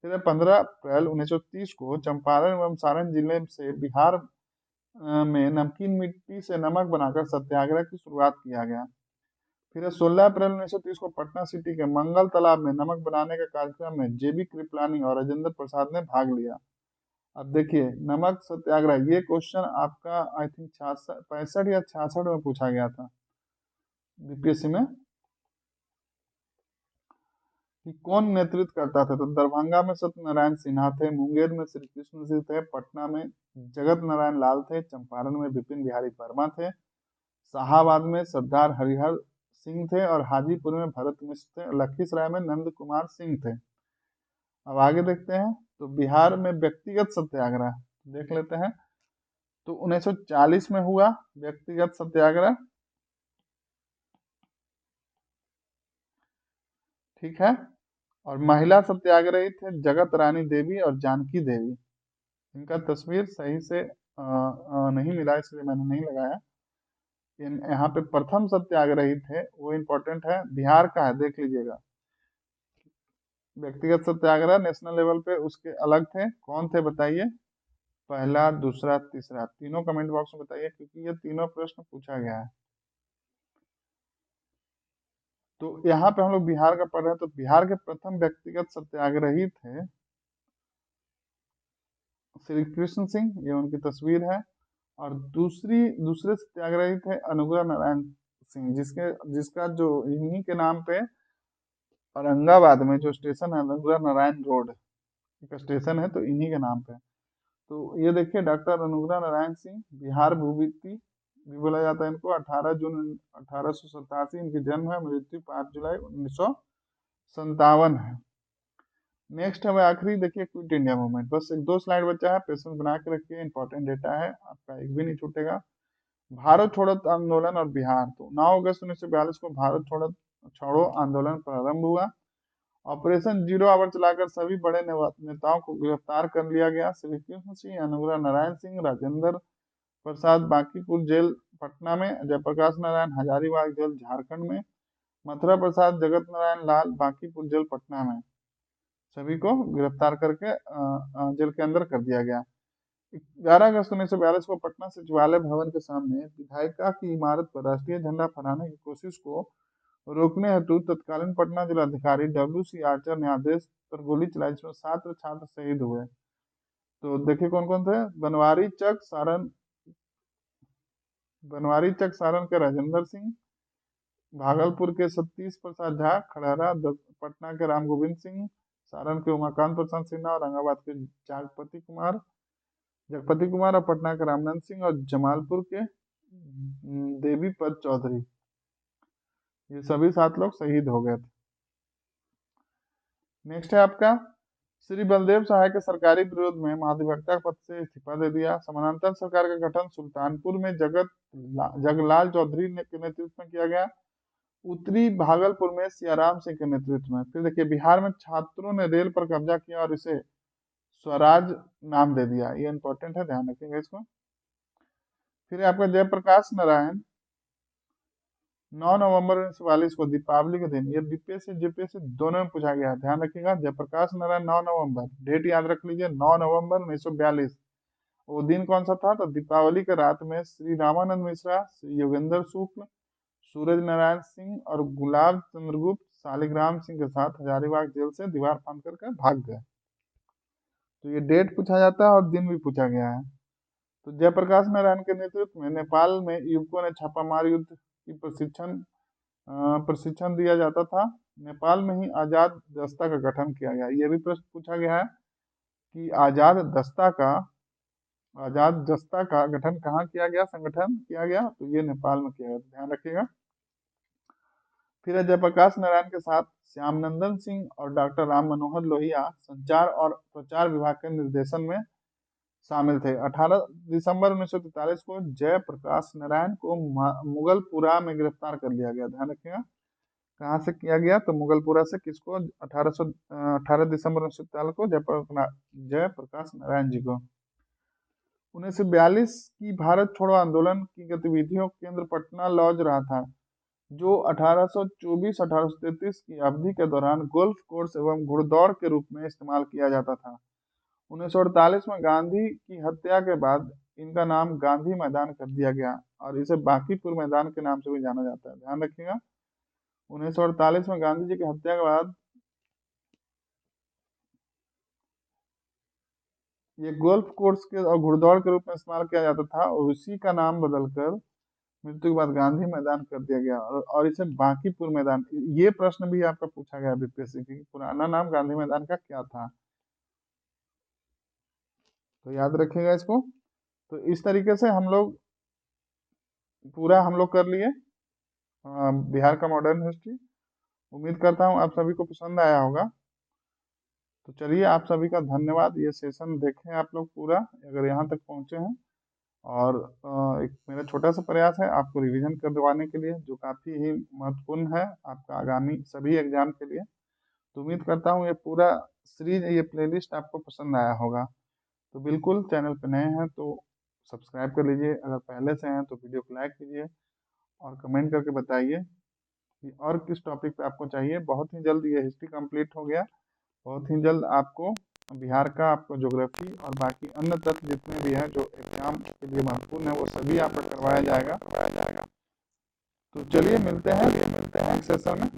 फिर 15 अप्रैल 1930 को चंपारण एवं सारण जिले से बिहार में नमकीन मिट्टी से नमक बनाकर सत्याग्रह की शुरुआत किया गया। फिर 16 अप्रैल 1930 को पटना सिटी के मंगल तालाब में नमक बनाने के कार्यक्रम में जेबी कृपलानी और राजेंद्र प्रसाद ने भाग लिया। अब देखिए नमक सत्याग्रह, ये क्वेश्चन आपका आई थिंक 65 या 66 में पूछा गया था बीपीएससी में, कि कौन नेतृत्व करता था। तो दरभंगा में सत्यनारायण सिन्हा थे, मुंगेर में श्री कृष्ण सिंह थे, पटना में जगत नारायण लाल थे, चंपारण में विपिन बिहारी वर्मा थे, शाहाबाद में सरदार हरिहर सिंह थे, और हाजीपुर में भरत मिश्र थे, लखीसराय में नंद कुमार सिंह थे। अब आगे देखते हैं, तो बिहार में व्यक्तिगत सत्याग्रह देख लेते हैं। तो 1940 में हुआ व्यक्तिगत सत्याग्रह, ठीक है। और महिला सत्याग्रही थे जगत रानी देवी और जानकी देवी। इनका तस्वीर सही से नहीं मिला, इसलिए मैंने नहीं लगाया। यहाँ पे प्रथम सत्याग्रही थे, वो इम्पोर्टेंट है, बिहार का है, देख लीजिएगा। व्यक्तिगत सत्याग्रह नेशनल लेवल पे उसके अलग थे, कौन थे बताइए, पहला दूसरा तीसरा, तीनों कमेंट बॉक्स में बताइए, क्योंकि ये तीनों प्रश्न पूछा गया है। तो यहाँ पे हम लोग बिहार का पढ़ रहे हैं, तो बिहार के प्रथम व्यक्तिगत सत्याग्रही थे श्री कृष्ण सिंह, ये उनकी तस्वीर है। और दूसरे सत्याग्रही थे अनुग्रह नारायण सिंह, जिसका जो इन्हीं के नाम पे औरंगाबाद में जो स्टेशन है अनुग्रह नारायण रोड का स्टेशन है, तो इन्हीं के नाम पे। तो ये देखिए डॉक्टर अनुग्रह नारायण सिंह, बिहार भूविति भी बोला जाता है इनको। 18 जून 1887 इनकी जन्म है, मृत्यु 5 जुलाई 1957 है। नेक्स्ट हमें आखिरी देखिए क्विट इंडिया मूवमेंट, बस 1-2 स्लाइड बचा है, पेशेंस बना के रखिए, इंपॉर्टेंट डेटा है आपका, एक भी नहीं छूटेगा। भारत छोड़ो आंदोलन और बिहार, तो 9 अगस्त 1942 को भारत छोड़ो आंदोलन प्रारंभ हुआ। ऑपरेशन जीरो आवर चलाकर सभी बड़े नेताओं को गिरफ्तार कर लिया गया। श्री कृष्ण सिंह, अनुग्रह नारायण सिंह, राजेंद्र प्रसाद बांकीपुर जेल पटना में, जयप्रकाश नारायण हजारीबाग जेल झारखंड में, मथुरा प्रसाद, जगत नारायण लाल बांकीपुर जेल पटना में सभी को गिरफ्तार करके जेल के अंदर कर दिया गया। 11 अगस्त 1942 को पटना सचिवालय भवन के सामने विधायिका की इमारत पर राष्ट्रीय झंडा फहराने की कोशिश को रोकने हेतु तत्कालीन पटना जिलाधिकारी W.C. आर्चर ने आदेश पर गोली चलाई, जिसमें 7 छात्र शहीद हुए। तो देखिए कौन कौन थे। बनवारी चक सारण के राजेंद्र सिंह, भागलपुर के सतीश प्रसाद झा, खड़हरा पटना के राम गोविंद सिंह, सारण के उमाकांत प्रसाद सिन्हा, औरंगाबाद के जगपति कुमार और पटना के रामनंद सिंह और जमालपुर के देवीपद चौधरी, ये सभी 7 लोग शहीद हो गए थे। नेक्स्ट है आपका श्री बलदेव सहाय के सरकारी विरोध में महाधिवक्ता पद से इस्तीफा दे दिया। समानांतर सरकार का गठन सुल्तानपुर में जगलाल चौधरी के नेतृत्व में किया गया। उत्तरी भागलपुर में सियाराम सिंह के नेतृत्व में। फिर देखिए बिहार में छात्रों ने रेल पर कब्जा किया और इसे स्वराज नाम दे दिया। ये इंपॉर्टेंट है, ध्यान रखिएगा इसको। फिर आपका जयप्रकाश नारायण 9 नवंबर 1942 को दीपावली के दिन, ये बीपीएससी जीपीएससी दोनों में पूछा गया, ध्यान रखिएगा। जयप्रकाश नारायण 9 नवंबर, डेट याद रख लीजिए, 9 नवंबर 1942। वो दिन कौन सा था? तो दीपावली के रात में श्री रामानंद मिश्रा, श्री योगेंद्र शुक्ल, सूरज नारायण सिंह और गुलाब चंद्रगुप्त शालिग्राम सिंह के साथ हजारीबाग जेल से दीवार फांद करके भाग गए। तो ये डेट पूछा जाता है और दिन भी पूछा गया है। तो जयप्रकाश नारायण के नेतृत्व में नेपाल में युवकों ने छापामार युद्ध की प्रशिक्षण दिया जाता था। नेपाल में ही आजाद दस्ता का गठन किया गया। ये भी प्रश्न पूछा गया है कि आजाद दस्ता का गठन कहाँ किया गया, संगठन किया गया, तो ये नेपाल में किया गया, ध्यान रखिएगा। फिर जयप्रकाश नारायण के साथ श्यामनंदन सिंह और डॉक्टर राम मनोहर लोहिया संचार और प्रचार विभाग के निर्देशन में शामिल थे। 18 दिसंबर 1943 को जयप्रकाश नारायण को मुगलपुरा में गिरफ्तार कर लिया गया, ध्यान रखिएगा। कहाँ से किया गया? तो मुगलपुरा से। किसको? 18 दिसंबर 1943 को जयप्रकाश नारायण जी को। 1942 की भारत छोड़ो आंदोलन की गतिविधियों का केंद्र पटना लॉज रहा था, जो 1824-1833 की अवधि के दौरान गोल्फ कोर्स एवं घुड़दौड़ के रूप में इस्तेमाल किया जाता था। 1948 में गांधी की हत्या के बाद इनका नाम गांधी मैदान कर दिया गया और इसे बांकीपुर मैदान के नाम से भी जाना जाता है, ध्यान रखिएगा। 1948 में गांधी जी की हत्या के बाद ये गोल्फ कोर्स के और घुड़दौड़ के रूप में इस्तेमाल किया जाता था और उसी का नाम बदलकर मृत्यु के बाद गांधी मैदान कर दिया गया और इसे बांकीपुर मैदान। ये प्रश्न भी आपका पूछा गया बीपीएससी की, पुराना नाम गांधी मैदान का क्या था, तो याद रखिएगा इसको। तो इस तरीके से हम लोग कर लिए बिहार का मॉडर्न हिस्ट्री। उम्मीद करता हूँ आप सभी को पसंद आया होगा। तो चलिए आप सभी का धन्यवाद। ये सेशन देखें आप लोग पूरा, अगर यहाँ तक पहुँचे हैं। और एक मेरा छोटा सा प्रयास है आपको रिवीजन करवाने के लिए, जो काफ़ी ही महत्वपूर्ण है आपका आगामी सभी एग्जाम के लिए। तो उम्मीद करता हूँ ये पूरा सीरीज, ये प्लेलिस्ट आपको पसंद आया होगा। तो बिल्कुल चैनल पर नए हैं तो सब्सक्राइब कर लीजिए, अगर पहले से हैं तो वीडियो को लाइक कीजिए और कमेंट करके बताइए कि और किस टॉपिक पे आपको चाहिए। बहुत ही जल्द ये हिस्ट्री कंप्लीट हो गया, बहुत ही जल्द आपको बिहार का, आपको ज्योग्राफी और बाकी अन्य तत्व जितने भी हैं जो एग्जाम के लिए महत्वपूर्ण है वो सभी आपका करवाया जाएगा। तो चलिए मिलते हैं नेक्स्ट सेशन में।